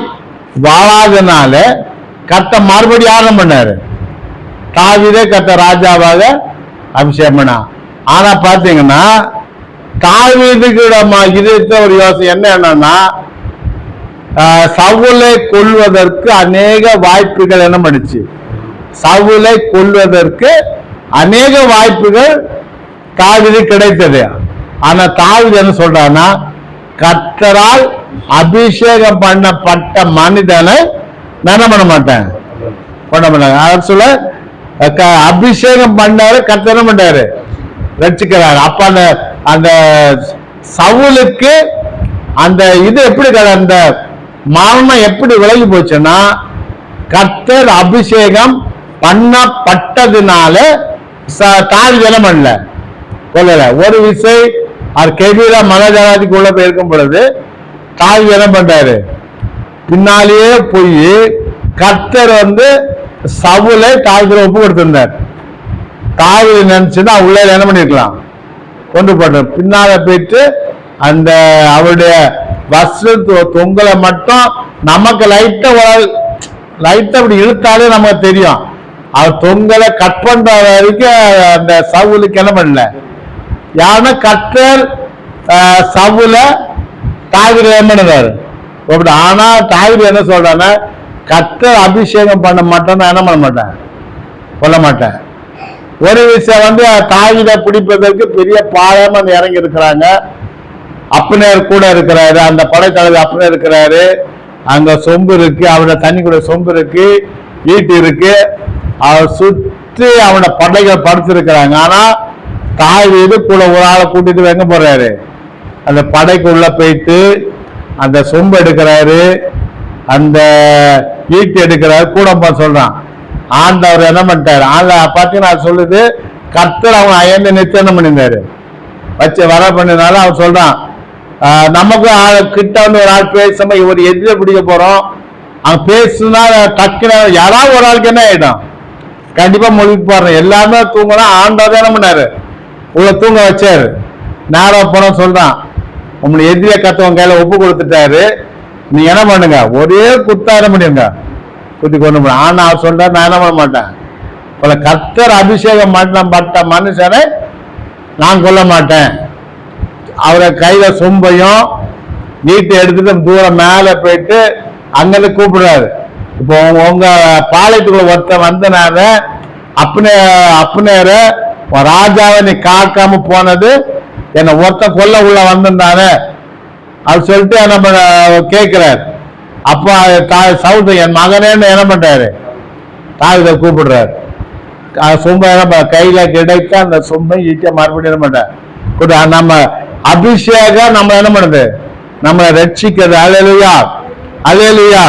[SPEAKER 1] வாழாதனால கர்த்தர் மறுபடியும் ஆரம்பம் பண்ணாரு. தாவீதை கர்த்தர் ராஜாவாக அபிஷேகம் பண்ணா. ஆனா பாத்தீங்கன்னா தாவீதுக்கு இதயத்தை ஒரு யோசனை என்னன்னா, சவுலை கொல்வதற்கு அநேக வாய்ப்புகள் என்ன பண்ணுச்சு? சவுலை கொல்வதற்கு அநேக வாய்ப்புகள் தாவீது கிடைத்தது. ஆனா தாவீது என்ன சொல்றான்னா, கர்த்தரால் அபிஷேகம் பண்ணப்பட்ட மனிதனை நான் என்ன பண்ண மாட்டேன், பண்ண மாட்டாங்க. அவர் சொல்ல அபிஷேகம் பண்ணாரு, கர்த்தர் என்ன பண்றாரு? ரட்சிக்கிறாரு. அப்ப அந்த சவுலுக்கு அந்த இது எப்படி, அந்த மரணம் எப்படி விலகி போச்சுன்னா, கர்த்தர் அபிஷேகம் பண்ணப்பட்டதுனால தாவீது என்ன பண்ணல, கொல்லல. ஒரு விசை அவர் கெபீரா மலைஜாதிக்குள்ள போயிருக்கும் பொழுது தாவீது என்ன பண்றாரு, பின்னாலேயே போய் கர்த்தர் சவுலை தாவீதுல ஒப்பு கொடுத்திருந்தார். தாவீது நினைச்சுன்னா உள்ளே என்ன பண்ணிருக்கலாம், கொண்டு போட்ட. பின்னால போயிட்டு அந்த அவருடைய வஸ்து தொங்கலை மட்டும் நமக்கு லைட்டா அப்படி இழுத்தாலே நமக்கு தெரியும். அவர் தொங்கலை கட் பண்ற வரைக்கும் அந்த சவுலுக்கு என்ன பண்ணல. யாருன்னா கர்த்தர் சவுல தாவீது என்ன பண்ணுவாரு. ஆனா தாவீது என்ன சொல்றான்னா, கர்த்தர் அபிஷேகம் பண்ண மாட்டேன்னு என்ன பண்ண மாட்டேன், கொல்ல மாட்டேன். ஒரு விஷயம் தாவீதை பிடிப்பதற்கு பெரிய பாயம் இறங்கி இருக்கிறாங்க. அப்னேர் கூட இருக்கிறாரு, அந்த படைத்தளபதி அப்னேர் இருக்கிறாரு. அங்க சொம்பு இருக்கு, அவனோட தண்ணி கூட சொம்பு இருக்கு, ஈட்டு இருக்கு. அவர் சுற்றி அவனோட படைகள் படுத்திருக்கிறாங்க. ஆனா தாவீது கூட ஒரு ஆளை கூட்டிட்டு எங்க போறாரு, அந்த படைக்குள்ள போயிட்டு அந்த சொம்பு எடுக்கிறாரு, அந்த ஈட்டு எடுக்கிறாரு. கூட சொல்றான், ஆண்டவர் என்ன பண்ணிட்டாரு. பாத்தீங்கன்னா சொல்லுது, கர்த்தர் அவன் அயர்ந்து நிச்சயம் பண்ணியிருந்தாரு, வச்சு வர பண்ணினால அவன் சொல்றான், நமக்கு கிட்ட ஒரு ஆள் பேசாம ஒரு எதிர பிடிக்க போறோம். அவன் பேசுனா டக்குன்னு யாராவது ஒரு ஆளுக்கு என்ன ஆயிடும், கண்டிப்பா மொழிக்கு போடுறேன். எல்லாமே தூங்கினா ஆண்டவர் என்ன பண்ணாரு, உள்ள தூங்க வச்சாரு. நேரம் போன சொல்றான், உங்களை எதிரிய கத்தவன் கையில ஒப்பு கொடுத்துட்டாரு, நீ என்ன பண்ணுங்க, ஒரே குத்தாரம் பண்ணிருங்க, குத்தி கொண்டு போன. ஆனா அவர் சொல்ற, நான் என்ன பண்ண மாட்டேன், கர்த்தர் அபிஷேகம் பட்ட மனுஷனை நான் கொல்ல மாட்டேன். அவரை கையில சொம்பையும் நீட்டு எடுத்துட்டு தூரம் மேல போயிட்டு அங்கிருந்து கூப்பிடுறாரு. இப்போ உங்க பாளையத்துக்குள்ள ஒருத்தன் வந்தனால அப்னேர ராஜாவை நீ காக்காம போனது என்னை ஒருத்தன் கொல்ல உள்ள வந்திருந்தானே அவர் சொல்லிட்டு என்ன கேட்கிறார். அப்ப சவுல் என் மகனேன்னு என்ன பண்றாரு, தாவீதை கூப்பிடுறாரு. சொம்பை என்ன கையில கிடைக்க அந்த சொம்பை ஈட்டிய மறுபடியும் என்ன பண்ற, நம்ம அபிஷேகம் நம்ம என்ன பண்ணுது, நம்ம ரட்சிக்கிறது. அல்லேலூயா, அல்லேலூயா.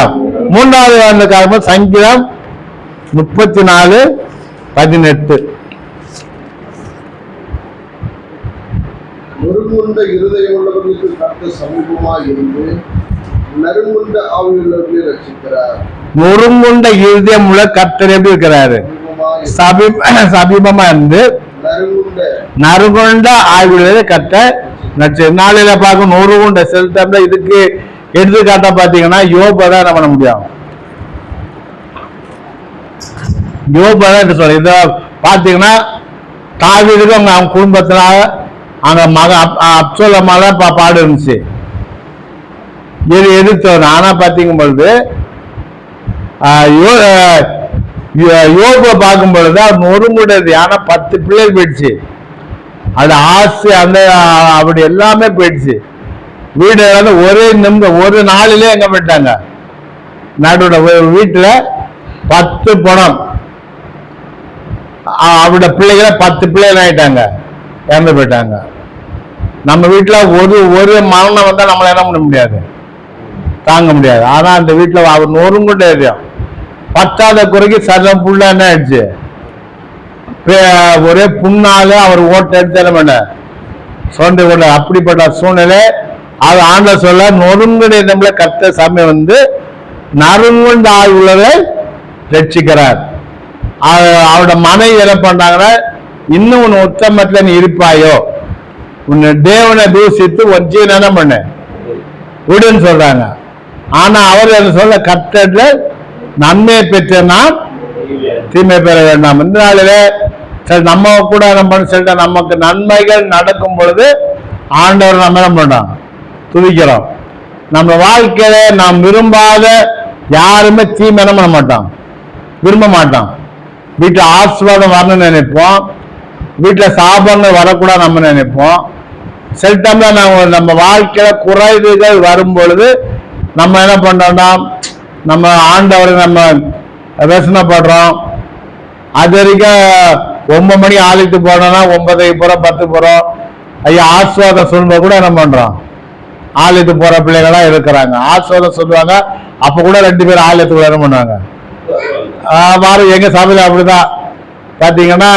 [SPEAKER 1] மூன்றாவது அந்த காலம் சங்கீதம் 34:18.
[SPEAKER 2] நொறுங்குண்ட இருதயம் உள்ளவர்களுக்கு கர்த்தர் சமீபமாய் இருந்து நறுங்குண்ட ஆவியுள்ளவர்களை ரட்சிக்கிறார். நொறுங்குண்ட
[SPEAKER 1] இருதயம் உள்ள கர்த்தர் எப்படி இருக்கிறாரு, சமீபமா இருந்து நறுங்குண்ட ஆவியுள்ளதை கர்த்தர். நாளையில பார்க்க நொறுங்குண்ட செலுத்த இதுக்கு எடுத்துக்காட்ட பாத்தீங்கன்னா யோபை தான் என்ன பண்ண முடியும், யோபை தான் சொல்ல. இத பாத்தீங்கன்னா தாவீதுக்கு அவங்க குடும்பத்தினால அந்த மக அப்சலோமால பாடு இருந்துச்சு, எதிர்த்து. ஆனா பாத்தீங்க பொழுது யோபை பார்க்கும் பொழுது அவர் நொறுங்குண்டது. ஆனா 10 பிள்ளைகள் போயிடுச்சு, அது ஆசை அந்த அப்படி எல்லாமே போயிடுச்சு. வீடு ஒரே நிமிடம் ஒரு நாளிலே எங்க போயிட்டாங்க, நடுவோட வீட்டுல 10 பணம். அவரோட பிள்ளைகளை 10 பிள்ளைகள் ஆயிட்டாங்க, இறந்து போயிட்டாங்க. நம்ம வீட்டுல ஒரு மரணம் வந்தா நம்மள என்ன பண்ண முடியாது, தாங்க முடியாது. ஆனா அந்த வீட்டுல அவர் நொறுங்குண்ட எரியும். 10வது குறைக்கு சர்வம் புள்ள என்ன ஆயிடுச்சு, ஒரே புண்ணால அவர் ஓட்ட எடுத்து என்ன பண்ண சொந்த கொண்ட. அப்படிப்பட்ட சூழ்நிலை அது ஆண்ட சொல்ல, நொறுங்குடைய நம்மள கர்த்தர் சமயம் நறுங்குண்ட ஆய்வுள்ளதை ரட்சிக்கிறார். அவரோட மனைவி என்ன பண்றாங்கன்னா, இன்னும் உன் உத்தமத்துல நீ இருப்பாயோ, உன்னை தேவனை தூசித்து ஒன்றிய என்ன பண்ண விடுன்னு சொல்றாங்க. ஆனா அவர் என்ன சொல்ல, கர்த்தர்ல நன்மையை பெற்ற நாம் தீமை பெற வேண்டாம். இந்த நாளிலே நம்ம கூட நம்ம சொல்லிட்ட நமக்கு நன்மைகள் நடக்கும் பொழுது ஆண்டவர் நம்ம என்ன பண்றோம், துதிக்கிறோம். நம்ம வாழ்க்கையில நாம் விரும்பாத யாருமே தீமை என்ன பண்ண மாட்டோம், விரும்ப மாட்டோம். வீட்டுல ஆசீர்வாதம் வரணும்னு நினைப்போம், வீட்டுல சாபங்கள் வரக்கூடாது நம்ம நினைப்போம். சில டைம்ல நம்ம வாழ்க்கையில குறைவுகள் வரும் பொழுது நம்ம என்ன பண்றோம்னா, நம்ம ஆண்டவரை நம்ம வேசனப்படுறோம். அது வரைக்கும் 9 மணி ஆலயத்துக்கு போனோம்னா 9:30 போறோம், 10 போறோம். ஐயா ஆசீர்வாதம் சொல்லும்போது கூட என்ன பண்றோம், ஆலயத்துக்கு போற பிள்ளைகளா இருக்கிறாங்க. ஆசீர்வாதம் சொல்லுவாங்க, அப்ப கூட 2 பேர் ஆலயத்துக்குள்ள என்ன பண்ணுவாங்க, மாறும். எங்க சபையில அப்படிதான் பாத்தீங்கன்னா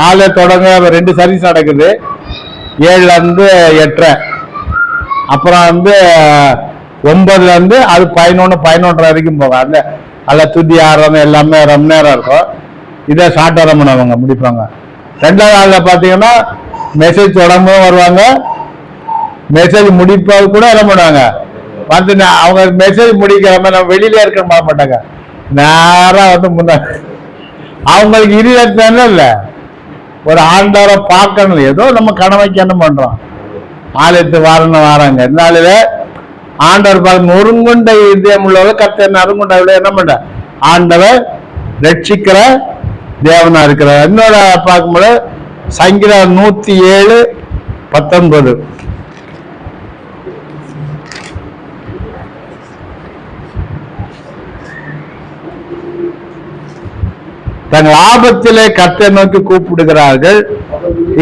[SPEAKER 1] ஆளை தொடங்க 2 சர்வீஸ் நடக்குது, 7ல இருந்து 8:30, அப்புறம் 9ல இருந்து அது 11 வரைக்கும் போகும். அதில் துதி ஆடுறது எல்லாமே ரொம்ப நேரம் இருக்கும். இதை ஷார்ட் அவங்க முடிப்பாங்க. 2வது ஆளில் பார்த்தீங்கன்னா மெசேஜ் தொடங்கவும் வருவாங்க, மெசேஜ் முடிப்பது கூட என்ன பண்ணுவாங்க பார்த்து அவங்க மெசேஜ் முடிக்கிற மாதிரி நம்ம வெளியிலே இருக்க மாட்டாங்க, நேராக முன்னாடி அவங்களுக்கு இருதயத்தானே இல்லை ஒரு ஆண்டவரை பார்க்கணும். ஏதோ நம்ம கடமைக்கு என்ன பண்றோம், ஆலயத்து வாராங்க. இதனால ஆண்டவர் பார்க்க நொறுங்குண்ட இதயம் உள்ளவர்கள் கர்த்தர் நறுங்குண்ட என்ன பண்ற ஆண்டவர் ரட்சிக்கிற தேவனா இருக்கிறார். என்னோட பார்க்கும்போது சங்கீதம் 107:19 தங்கள் ஆபத்திலே கர்த்தரை நோக்கி கூப்பிடுகிறார்கள்,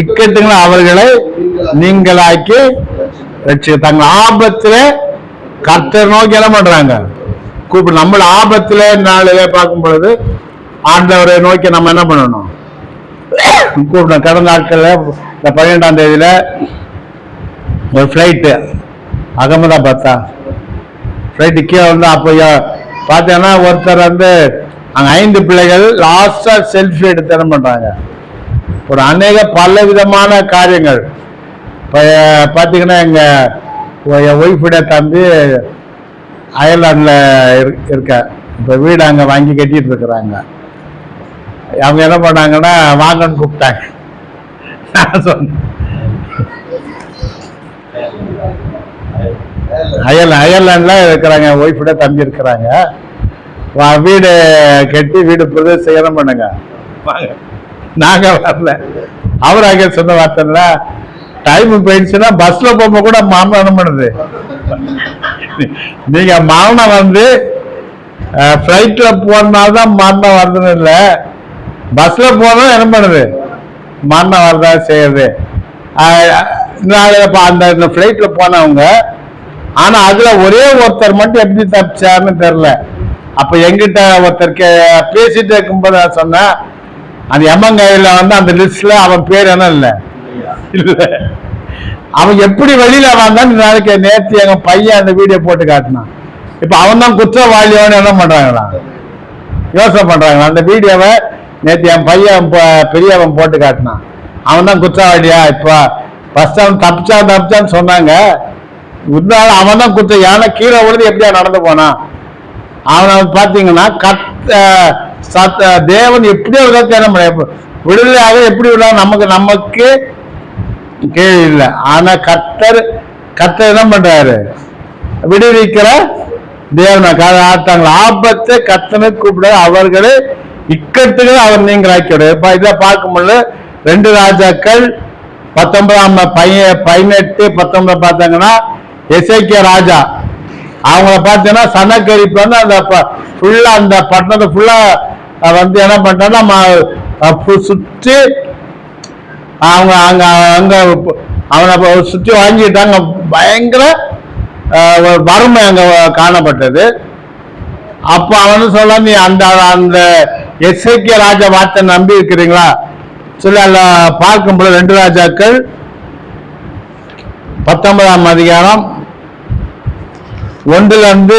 [SPEAKER 1] இக்கட்டுங்களை அவர்களை நீங்களாக்கி தங்கள் ஆபத்திலே கர்த்தரை நோக்கி என்ன பண்றாங்க கூப்பிடு. நம்ம ஆபத்திலே நாளிலே பார்க்கும் பொழுது ஆண்டவரை நோக்கி நம்ம என்ன பண்ணணும் கூப்பிடணும். கடந்த நாட்கள்ல இந்த 12ஆம் தேதியில ஒரு ஃபிளைட்டு அகமதாபாத் ஃபிளைட்டு கீழே அப்போ பார்த்தீங்கன்னா ஒருத்தர் அங்க 5 பிள்ளைகள் லாஸ்டா செல்ஃபி எடுத்து என்ன பண்றாங்க. ஒரு அநேக பல விதமான காரியங்கள். பார்த்தீங்கன்னா எங்க ஒய்ஃபுடைய தம்பி அயர்லாண்டில் இருக்க, இப்போ வீடு அங்கே வாங்கி கட்டிட்டு இருக்கிறாங்க. அவங்க என்ன பண்ணாங்கன்னா வாங்கன்னு கூப்பிட்டாங்க. நான் சொன்னேன் அயர்லாண்டில் இருக்கிறாங்க, ஒய்ஃபுடைய தம்பி இருக்கிறாங்க. வீடு கட்டி வீடு பிரதேசம் செய்யணும் பண்ணுங்க, நாங்க வரல. அவர் அங்கே சொன்ன வார்த்தை, டைம் போயிடுச்சுன்னா பஸ்ல போகும்போது கூட மாமன் என்ன பண்ணுது, நீங்க மரணம் பிளைட்ல போனால்தான் மரணம் வருதுன்னு இல்லை, பஸ்ல போனா என்ன பண்ணுது மரணம் வரதா செய்யுது. அந்த பிளைட்ல போனவங்க, ஆனா அதுல ஒரே ஒருத்தர் மட்டும் எப்படி தப்பிச்சாருன்னு தெரியல. அப்ப எங்கிட்ட ஒருத்தர் பேசிட்டு இருக்கும்போது நான் சொன்னேன், அந்த எம்மங்கையில அந்த லிஸ்ட்ல அவன் பேர் என்ன இல்லை, அவன் எப்படி வெளியில வந்தான்னு நாளைக்கு நேற்று எங்க பையன் அந்த வீடியோ போட்டு காட்டினான். இப்ப அவன் தான் குற்றவாளியோன்னு என்ன பண்றாங்களா யோசனை பண்றாங்களா. அந்த வீடியோவை நேற்று என் பையன் பெரியவன் போட்டு காட்டினான். அவன் தான் குற்றவாளியா, இப்ப ஃபர்ஸ்ட் அவன் தப்பிச்சான்னு சொன்னாங்க, இருந்தாலும் அவன் தான் குற்றம். ஏன்னா கீழே விழுந்து எப்படியா நடந்து போனான். அவனை பாத்தீங்கன்னா தேவன் எப்படியோ விடுதலையாக எப்படி விட நமக்கு கேள்வி இல்லை. ஆனா கர்த்தர் என்ன பண்றாரு, விடுவிக்கிற தேவன். ஆபத்தை கர்த்தனை கூப்பிட அவர்களே இக்கட்டுகள் அவர் நீங்களாக்கிவிடு. இப்ப இதை பார்க்கும்போது 2 ராஜாக்கள் 19 பார்த்தாங்கன்னா எசேக்கியா ராஜா அவங்கள பார்த்தீங்கன்னா சனக்கரிப்பு அந்த ஃபுல்லா அந்த பட்டணத்தை ஃபுல்லா என்ன பண்றாங்கன்னா சுற்றி அவங்க அங்க அங்க அவனை சுற்றி வாங்கிட்டாங்க. பயங்கர வறுமை அங்க காணப்பட்டது. அப்ப அவனு சொல்ல, நீ அந்த எசேக்கியா ராஜா வார்த்தை நம்பி இருக்கிறீங்களா சொல்லி அல்ல பார்க்கும்போது 2 ராஜாக்கள் 19ஆம் அதிகாரம் 1ல இருந்து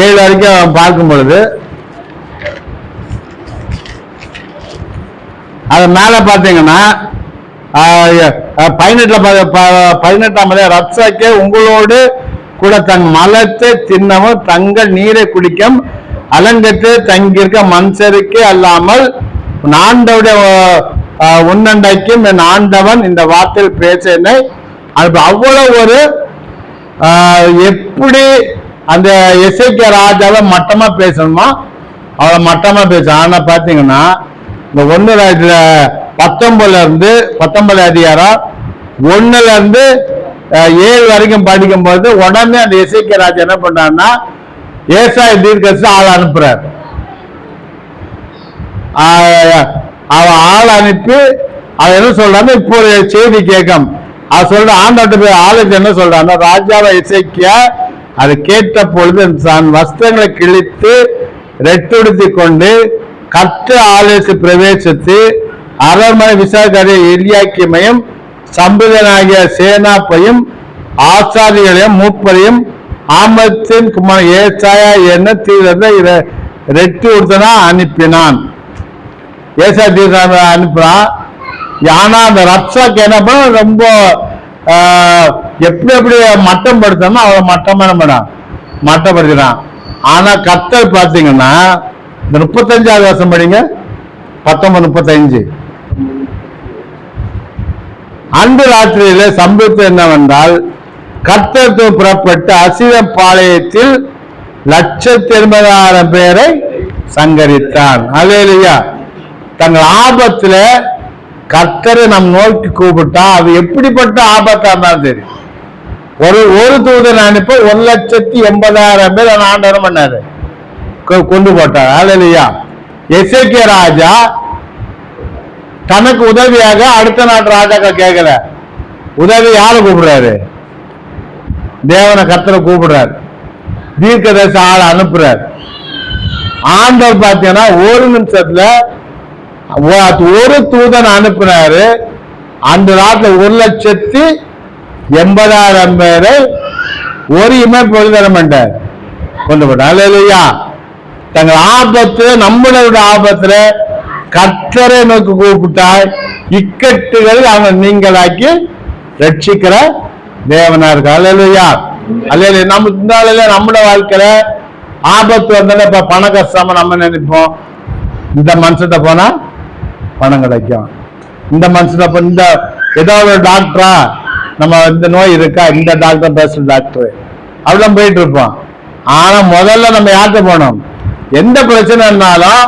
[SPEAKER 1] 7 வரைக்கும் பார்க்கும் பொழுது அது மேல பாத்தீங்கன்னா 18ஆம் ரப்சாக்கே உங்களோடு கூட தன் மலத்தை தின்னவும் தங்கள் நீரை குடிக்கும் அலங்கத்து தங்கியிருக்க மனுஷருக்கு அல்லாமல் ஆண்டவுடைய உன்னண்டைக்கும் என் ஆண்டவன் இந்த வார்த்தையில் பேச என்னை அவ்வளவு ஒரு எப்படி அந்த எசேக்கியா ராஜாவை மட்டமா பேசணுமா அவளை மட்டமா பேச. ஆனா பாத்தீங்கன்னா இந்த 19 அதிகாரம் 1ல இருந்து 7 வரைக்கும் படிக்கும் போது உடனே அந்த எசேக்கியா ராஜா என்ன பண்றாருன்னா ஏசாயா தீர்க்கதரிசி ஆள் அனுப்புறார். அவன் ஆள் அனுப்பி அவன் என்ன சொல்றான்னு இப்போ ஒரு செய்தி கேட்கும். அவர் சொல்ற ஆண்டவர்கிட்ட போய் ஆளுக்கு என்ன சொல்றான்னா, ராஜாவை எசேக்கியா அது கேட்ட பொழுது தான் வஸ்திரங்களை கிழித்து ரெட்டுடுத்தி கொண்டு கர்த்தர் ஆலயத்தில் பிரவேசித்து அரண்மனை விசாரிக்கிற எலியாக்கிமையும் சம்புதனாகிய சேனாப்பையும் ஆசாரிகளையும் மூப்பரையும் ஆமத்தின் குமார் ஏசாயா என்ன தீவிர ரெட்டு உடுத்தனா அனுப்பினான். ஏசா தீவிர அனுப்புறான். ஆனா அந்த ரப்சாக்கு என்ன பண்ண ரொம்ப எப்படி மட்டம் படுத்தணும் அவளை மட்டமான மேடம் மட்டப்படுத்தினான். ஆனா கர்த்தர் பாத்தீங்கன்னா இந்த 35வது வருஷம் படிங்க 19:35 அன்று ராத்திரியில சம்பவம் என்னவென்றால் கர்த்தர் புறப்பட்டு அசீரியா பாளையத்தில் 180,000 பேரை சங்கரித்தான். அல்லேலூயா. தங்கள் ஆபத்துல கர்த்தரை நம் நோக்கி கூப்பிட்டா அது எப்படிப்பட்ட ஆபத்தா இருந்தாலும் சரி, ஒரு தூதன் அனுப்ப 1,80,000 பேர் ஆண்டவரம் பண்ணாரு, கொண்டு போட்டார். அல்லேலூயா. எசேக்கியா ராஜா தனக்கு உதவியாக அடுத்த நாட்டு ராஜாக்கள் கேட்கல, உதவி யாரு கூப்பிடுறாரு? தேவனை கர்த்தரை கூப்பிடுறாரு, தீர்க்கதரிசி ஆளை அனுப்புறாரு. ஆண்டவர் பார்த்தீங்கன்னா ஒரு நிமிஷத்துல ஒரு தூதன் அனுப்புறாரு. அந்த நாட்டுல 1,80,000 பேரை ஒரு இமைப்பொழுதரமாட்டார் கொண்டு போட்டார். அல்லேலூயா. தங்கள் ஆபத்து நம்மளோட ஆபத்துல கர்த்தரை நோக்கி கூப்பிட்டால் இக்கட்டுகள் அவங்க நீங்களாக்கி ரட்சிக்கிற தேவனா இருக்கு. அல்லேலூயா. அல்லேலூயா. நம்ம இந்த நம்மளோட வாழ்க்கையில ஆபத்து வந்தாலும் இப்ப பண கஷ்டமா நம்ம நினைப்போம், இந்த மனுஷத்தை போனா பணம் கிடைக்கும், இந்த மனுஷனை இந்த ஏதாவது ஒரு டாக்டரா நம்ம இந்த நோய் இருக்கா இந்த டாக்டர் பேசுற டாக்டர் அப்படிலாம் போயிட்டு இருப்போம். ஆனா முதல்ல நம்ம யார்கிட்ட போனோம்? எந்த பிரச்சனைனாலும்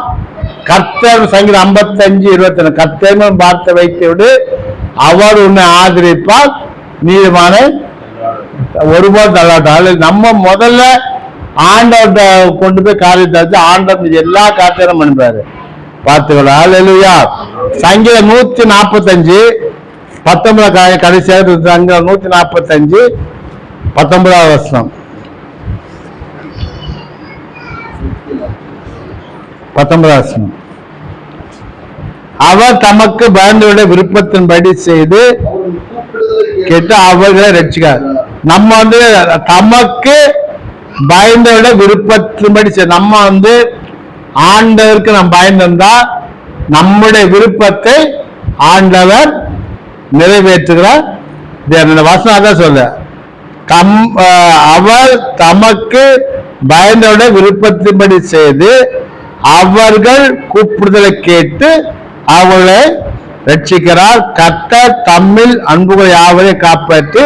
[SPEAKER 1] கர்த்தர் சங்கீதம் 55:21 கர்த்தர் பார்த்து வைத்து விடு, அவர் உன்னை ஆதரிப்பால் நீதிமான ஒருபோது தள்ளாட்டால். நம்ம முதல்ல ஆண்டவர்கிட்ட கொண்டு போய் காரியத்தை வச்சு ஆண்டவர் எல்லா காரியத்தையும் பண்ணுவாரு, பார்த்துக்கலாம். அல்லேலூயா. சங்கீதம் 145 19 கடைசியாக சங்கீதம் 145 19வது வசனம் 19வது வசனம். அவர் தமக்கு பயந்தோட விருப்பத்தின்படி செய்து கேட்டு அவர்களை ரட்சிக்கார். நம்ம தமக்கு பயந்தோட விருப்பத்தின்படி நம்ம ஆண்டவருக்கு நம்ம பயந்திருந்தா நம்முடைய விருப்பத்தை ஆண்டவர் நிறைவேற்றுகிறார். வசனம் தான் சொல்ல, அவர் தமக்கு பயந்தோட விருப்பத்தின்படி செய்து அவர்கள் கூப்பிடுதலை கேட்டு அவர்களை ரட்சிக்கிறார். கர்த்தர் தம்மில் அன்புகள் யாவரையும் காப்பாற்றி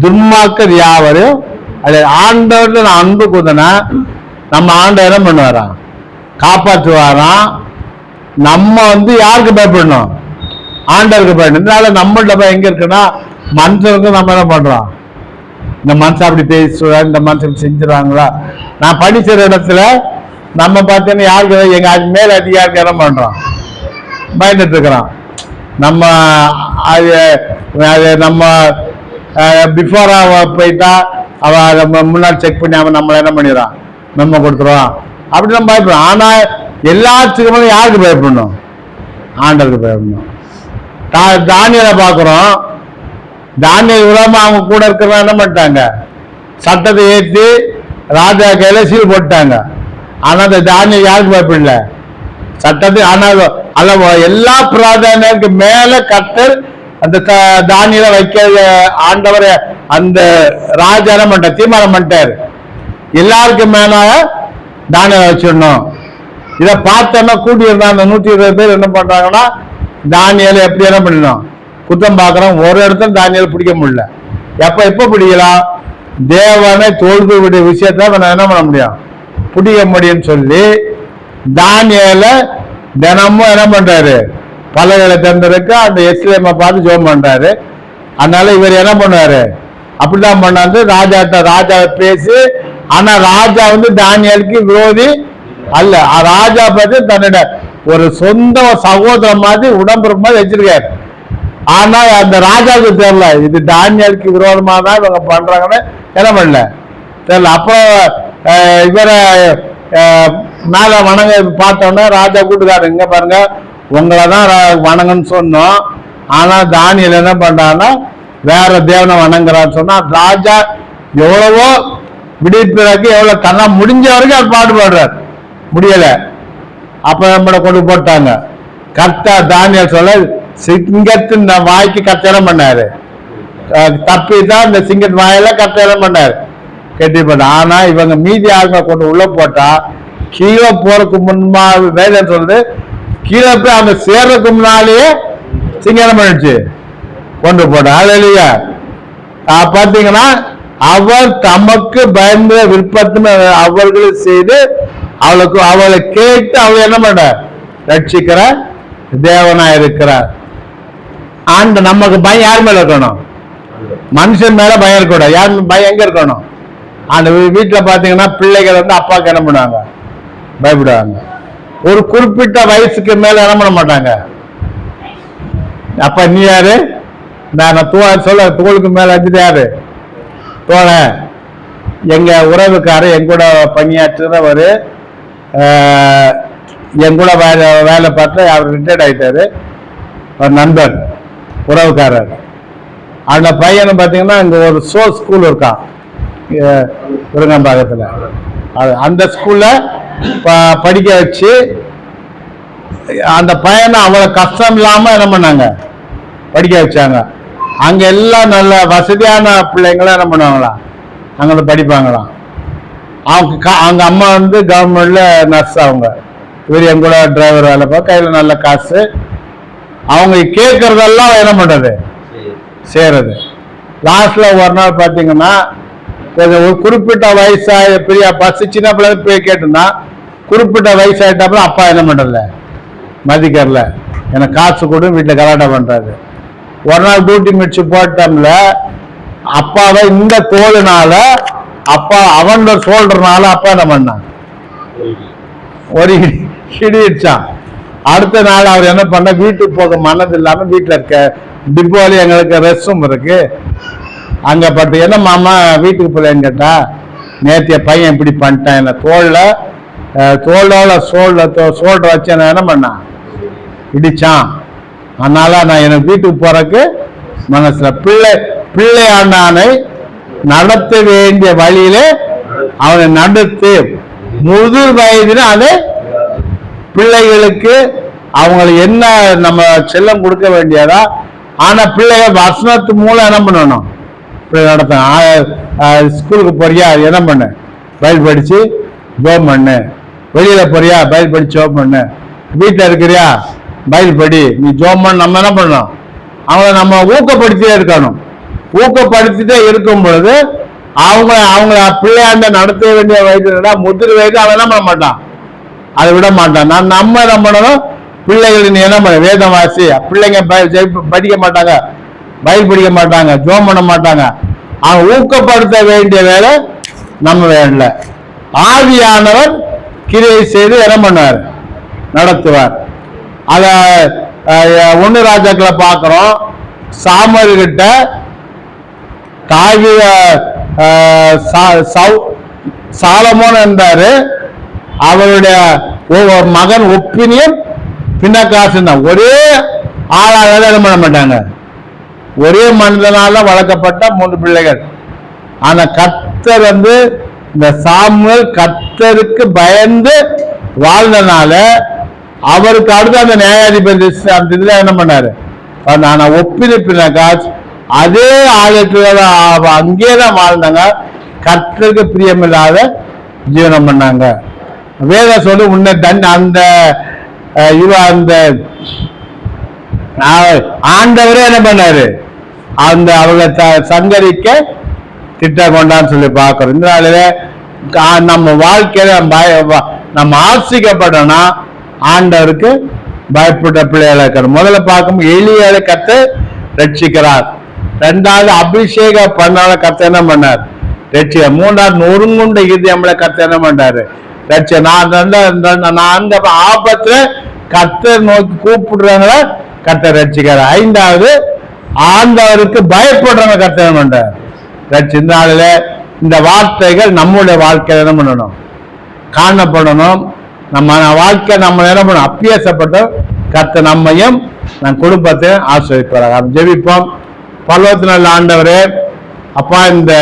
[SPEAKER 1] துன்மாக்கர் யாவரையும் ஆண்டவர் அன்பு கூதனா நம்ம ஆண்டவர் என்ன பண்ணுவாராம்? காப்பாற்றுவாராம். நம்ம யாருக்கு பயப்படணும்? ஆண்டவருக்கு பயப்படணும். இதனால நம்மள்ட பயம் எங்க இருக்குன்னா மனுஷனுக்கு நம்ம என்ன பண்றோம்? இந்த மனுஷன் அப்படி பேசுவா, இந்த மனுஷன் செஞ்சிருவாங்களா? நான் படிக்கிற இடத்துல நம்ம பார்த்தீங்கன்னா யாருக்கு எங்க மேல அதிகாரிக்கு என்ன பண்றோம்? பயந்துட்டு இருக்கிறோம். நம்ம அது நம்ம பிஃபோரா போயிட்டா அவ நம்ம முன்னாடி செக் பண்ணி அவன் நம்மளை என்ன பண்ணிடுறான்? நம்ம கொடுத்துருவான். அப்படி நம்ம பயப்படணும். ஆனா எல்லாத்துக்குமே யாருக்கு பயப்படணும்? ஆண்டவருக்கு பயப்படணும். தானியலை பார்க்குறோம். தானியல் விடாம அவங்க கூட இருக்கிறவங்க என்ன பண்ணிட்டாங்க? சட்டத்தை ஏற்றி ராஜா கையில சீல் போட்டாங்க. ஆனா அந்த தானியல் யாருக்கு பயப்படல? சட்டத்தை. ஆனால் எல்லா பிராதானியருக்கு மேல கர்த்தர் அந்த தானியலை வைக்க ஆண்டவரை அந்த ராஜா என்ன பண்ணிட்டார்? தீர்மானம் பண்ணிட்டாரு, எல்லாருக்கும் மேல தானியலை வச்சிடணும். இதை பார்த்தோன்னா கூட்டி இருந்தா அந்த 120 பேர் என்ன பண்றாங்கன்னா தானியலை எப்படி என்ன பண்ணணும்? குத்தம் பார்க்கறோம். ஒரு இடத்துல தானியலை பிடிக்க முடியல. எப்ப பிடிக்கலாம்? தேவனை தோல்வியுடைய விஷயத்த என்ன பண்ண முடியும்? பிடிக்க முடியும்னு சொல்லி தானியலை தினமும் என்ன பண்றாரு? பலகளை தந்திருக்கு அந்த எஸ்லேமை பார்த்து ஜோம் பண்றாரு. அதனால இவர் என்ன பண்ணுவாரு? அப்படிதான் பண்ணாரு. ராஜா பேசி. ஆனா ராஜா தானியலுக்கு விரோதி அல்ல. ராஜா பார்த்து தன்னோட ஒரு சொந்த சகோதரன் மாதிரி உடம்புற மாதிரி வச்சிருக்காரு. ஆனா அந்த ராஜாவுக்கு தெரியல இது தானியலுக்கு விரோதமா தான் இவங்க பண்றாங்கன்னு என்ன பண்ணல, தெரியல. அப்புறம் இவரை மேல வணங்க பார்த்தோன்னா ராஜா கூட்டுக்காரர், இங்க பாருங்க உங்களை தான் வணங்கன்னு சொன்னோம், ஆனா தானியேல் என்ன பண்றான்னா வேற தேவனை வணங்குறான்னு சொன்னா ராஜா எவ்வளவோ விடுவிப்பதற்கு எவ்வளவு தன்னா முடிஞ்ச வரைக்கும் அவர் பாடுபடுறார், முடியல. அப்ப நம்மளை கொண்டு போட்டாங்க. கர்த்தர் தானியேல் சொல்ல சிங்கத்தின் வாய்க்கு கச்சரம் பண்ணாரு, தப்பி தான் இந்த சிங்கத்தின் வாயில கச்சரம் பண்ணாரு, கெட்டிப்பட்ட. ஆனா இவங்க மீதி ஆளுங்க கொண்டு உள்ள போட்டா கீழே போறதுக்கு முன்பா வேதம் சொல்றது கீழே போய் அவங்க சேர்றதுக்கு முன்னாலேயே சிங்கம் பண்ணிடுச்சு, கொண்டு போட்ட. அல்லேலூயா. பாத்தீங்கன்னா அவர் தமக்கு பயந்த விருப்பத்தின் அவர்களை செய்து அவளை கேட்டு அவளை என்ன பண்ண ரட்சிக்கிற தேவனா இருக்கிறார். ஆண்டு நமக்கு பயம் யார் மேல இருக்கணும்? மனுஷன் மேல பயம் இருக்கக்கூடாது. யார் பயம் எங்க இருக்கணும்? அந்த வீட்டுல பாத்தீங்கன்னா பிள்ளைகள் வந்து அப்பாவுக்கு என்ன பண்ணுவாங்க? பயப்படுவாங்க. ஒரு குறிப்பிட்ட வயசுக்கு மேல என்ன பண்ண மாட்டாங்க. அப்ப நீ யாரு? நான் சொல்ல தோளுக்கு மேல வச்சுட்டு யாரு? தோழ எங்க உறவுக்காரர் என் கூட பணியாற்றுறவர், என் கூட வேலை பார்த்து அவர் ரிட்டையர்ட் ஆயிட்டாரு. ஒரு நண்பர் உறவுக்காரர். அந்த பையனை பார்த்தீங்கன்னா இங்க ஒரு ஸ்கூல் இருக்கான் விருங்கம்பாக்கத்தில். அந்த ஸ்கூல்ல படிக்க வச்சு அந்த பையனை அவ்வளோ கஷ்டம் இல்லாம என்ன பண்ணாங்க படிக்க வச்சாங்க. அங்க எல்லாம் நல்ல வசதியான பிள்ளைங்களாம் என்ன பண்ணுவாங்களாம், அங்க வந்து படிப்பாங்களாம். அவங்க அம்மா வந்து கவர்மெண்ட்ல நர்ஸ், அவங்க இவர் என் கூட டிரைவர் வேலை பார்க்க, கையில நல்ல காசு. அவங்க கேட்கறதெல்லாம் என்ன பண்றது செய்யறது. லாஸ்ட்ல ஒரு நாள் பாத்தீங்கன்னா ஒரு குறிப்பிட்ட வயசாய பெரிய பஸ் சின்ன பிள்ளை போய் கேட்டுனா குறிப்பிட்ட வயசாயிட்டப்ப அப்பா என்ன பண்றல மதிக்கறல, எனக்கு காசு கொடு வீட்டுல கலாட்டம் பண்றாரு. ஒரு நாள் டியூட்டி முடிச்சு போட்டோம்ல அப்பாவை இந்த தோளுனால அப்பா அவன் சோல்றனால அப்பா என்ன பண்ணான் ஒரு இடிச்சான். அடுத்த நாள் அவர் என்ன பண்ண வீட்டுக்கு போக மனது இல்லாம வீட்டுல இருக்க டிப்போலி எங்களுக்கு ரெஸ்ட் ரூம் இருக்கு அங்க பட்டு என்ன மாமா வீட்டுக்கு போலன்னு கேட்டா, நேத்திய பையன் இப்படி பண்ணிட்டான், என்ன தோளோட சோல்ற வச்சு என்ன பண்ணான் இடிச்சான். அதனால நான் எனக்கு வீட்டுக்கு போறதுக்கு மனசுல பிள்ளையாண்டானை நடத்த வேண்டிய வழியில அவனை நடத்து. முதிர் வயதில் அது பிள்ளைகளுக்கு அவங்களுக்கு என்ன நம்ம செல்லம் கொடுக்க வேண்டியதா. ஆனா பிள்ளைகள் வசனத்து மூலம் என்ன பண்ணணும் நடத்த. ஸ்கூலுக்கு போறியா என்ன பண்ணு பைபிள் படிச்சு ஜோம் பண்ணு, வெளியில போறியா பைபிள் படிச்சு ஜோம் பண்ணு, வீட்டுல இருக்கிறியா பைபிள் படி, நீ ஜோம் பண்ண. நம்ம என்ன பண்ணணும் அவங்கள நம்ம ஊக்கப்படுத்திட்டே இருக்கணும். ஊக்கப்படுத்திட்டே இருக்கும் பொழுது அவங்க பிள்ளையாண்ட நடத்த வேண்டிய வயது முதிர் வயது அவன் என்ன பண்ண மாட்டான், அதை விட மாட்டான். நம்ம என்ன பண்ணணும், பிள்ளைகள் நீ என்ன பண்ண வேதம் வாசி. பிள்ளைங்க படிக்க மாட்டாங்க, பைபிள் படிக்க மாட்டாங்க, ஜோம் பண்ண மாட்டாங்க. அவங்க ஊக்கப்படுத்த வேண்டிய வேலை நம்ம வேலை. ஆவியானவர் கிரியை செய்து என்ன பண்ணுவார் நடத்துவார். அத 1 ராஜாக்களை பார்க்கிறோம். சாமுவேல் கிட்ட சாலமோன் இருந்தாரு, அவருடைய மகன் ஒப்பினியும் பின்னக்காசு தான். ஒரே ஆளாக என்ன பண்ண மாட்டாங்க, ஒரே மனிதனால வளர்க்கப்பட்ட 3 பிள்ளைகள். ஆனா கர்த்தர் வந்து இந்த சாமுவேல் கர்த்தருக்கு பயந்து வாழ்ந்தனால அவருக்கு அடுத்து அந்த நியாயாதிபதி அந்த இதுல என்ன பண்ணாரு, ஆனா ஒப்பினிப்பினாக்காஸ் அதே ஆலயத்துல அங்கேதான் வாழ்ந்தாங்க, கர்த்தருக்கு பிரியமில்லாத ஜீவனம் பண்ணாங்க. வேத சொல்லி உன்னை அந்த அந்த ஆண்டவரே என்ன பண்ணாரு, அந்த அவங்க சங்கரிக்க திட்டம் கொண்டான்னு சொல்லி பார்க்கிறோம். இந்த நாளில நம்ம வாழ்க்கையில நம்ம ஆசிக்கப்பட்டோம்னா ஆண்டவருக்கு பயப்பட்ட பிள்ளைகளை இருக்கணும். முதல்ல பார்க்கும் எளியலை கத்து ரட்சிக்கிறார். 2வது அபிஷேகம் பண்ணால கத்து என்ன பண்ணார் ரட்சிக்க. 3வது நொறுங்குண்ட இதயம்ல கத்து என்ன பண்றாரு ரட்ச. நான் அந்த ஆபத்துல கர்த்தர் நோக்கி கூப்பிடுறவங்கள கர்த்தர் ரட்சிக்கிறார். 5வது ஆண்டவருக்கு பயப்படுறவங்க கர்த்தர் என்ன பண்றார் ரட்சி. இந்த நாளில இந்த வார்த்தைகள் நம்முடைய வாழ்க்கையில என்ன பண்ணணும், காணப்படணும். நம்ம வாழ்க்கை நம்ம என்ன பண்ணணும், அப்பியாசப்பட்டு கர்த்தர் நம்மையும் நம் குடும்பத்தையும் ஆசிரியப்பார்கள். ஜெபிப்போம். பரலோகத்தின் ஆண்டவரே, அப்பா இந்த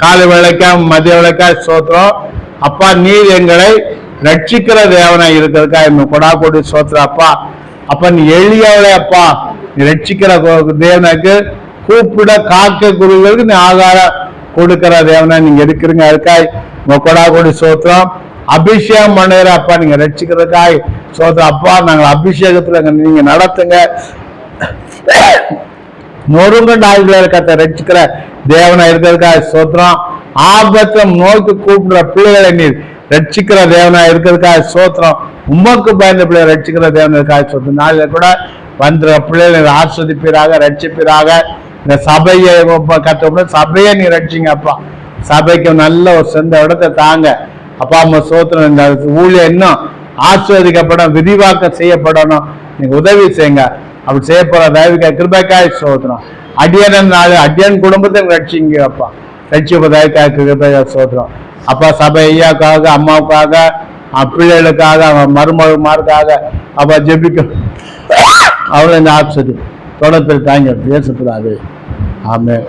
[SPEAKER 1] காலை வேளைக்கா மதிய வேளைக்கா ஸ்தோத்திரம். அப்பா நீர் எங்களை ரட்சிக்கிற தேவனாய் இருக்கிறதுக்கா என்ன கொடா கொடி ஸ்தோத்திரம். அப்பா அப்பா நீ எளியவளே, அப்பா நீ ரட்சிக்கிற தேவனுக்கு கூப்பிட காக்க குருவிகளுக்கு நீ ஆகாரம் கொடுக்கிற தேவனா நீங்க இருக்கிறீங்க. அதுக்காய் உங்க கொடா கொடி ஸ்தோத்திரம். அபிஷேகம் பண்ணுகிற அப்பா நீங்க ரட்சிக்கிறதுக்காய் ஸ்தோத்திரம். அப்பா நாங்கள் அபிஷேகத்துல நீங்க நடத்துங்க. நொறுங்கண்ட ஆய்வுகளை கத்த ரட்சிக்கிற தேவனா இருக்கிறதுக்காக ஸ்தோத்திரம். ஆபத்தம் நோக்கி கூப்பிடுற பிள்ளைகளை நீர் ரட்சிக்கிற தேவனா இருக்கிறதுக்காக ஸ்தோத்திரம். உமக்கு பயந்த பிள்ளைகளை ரட்சிக்கிற தேவனுக்காக ஸ்தோத்திரம். நாளில கூட வந்துற பிள்ளைகளை ஆஸ்வதிப்பீராக, ரட்சிப்பீராக. இந்த சபையை கத்த சபையை நீ ரட்சிங்க அப்பா. சபைக்கு நல்ல ஒரு சொந்த இடத்தை தாங்க அப்பா. அம்மா ஸ்தோத்திரம். இந்த ஊழியம் இன்னும் ஆஸ்வதிக்கப்படும், விரிவாக்கம் செய்யப்படணும். நீங்க உதவி செய்யுங்க. அப்படி செய்யப்படுற தயவுக்காய் கிருபைக்காய் ஸ்தோத்திரம். அடியன் அடியன் குடும்பத்தை ரட்சிங்க அப்பா. ரட்சிப்பு தயவுக்காய் கிருபைக்காய் ஸ்தோத்திரம். அப்பா சபை ஐயாவுக்காக, அம்மாவுக்காக, பிள்ளைகளுக்காக, மருமகமாருக்காக அப்பா ஜெபிக்க அவளை இந்த ஆப்சது தொடர்பில் தாங்க பேசக்கூடாது. ஆமென்.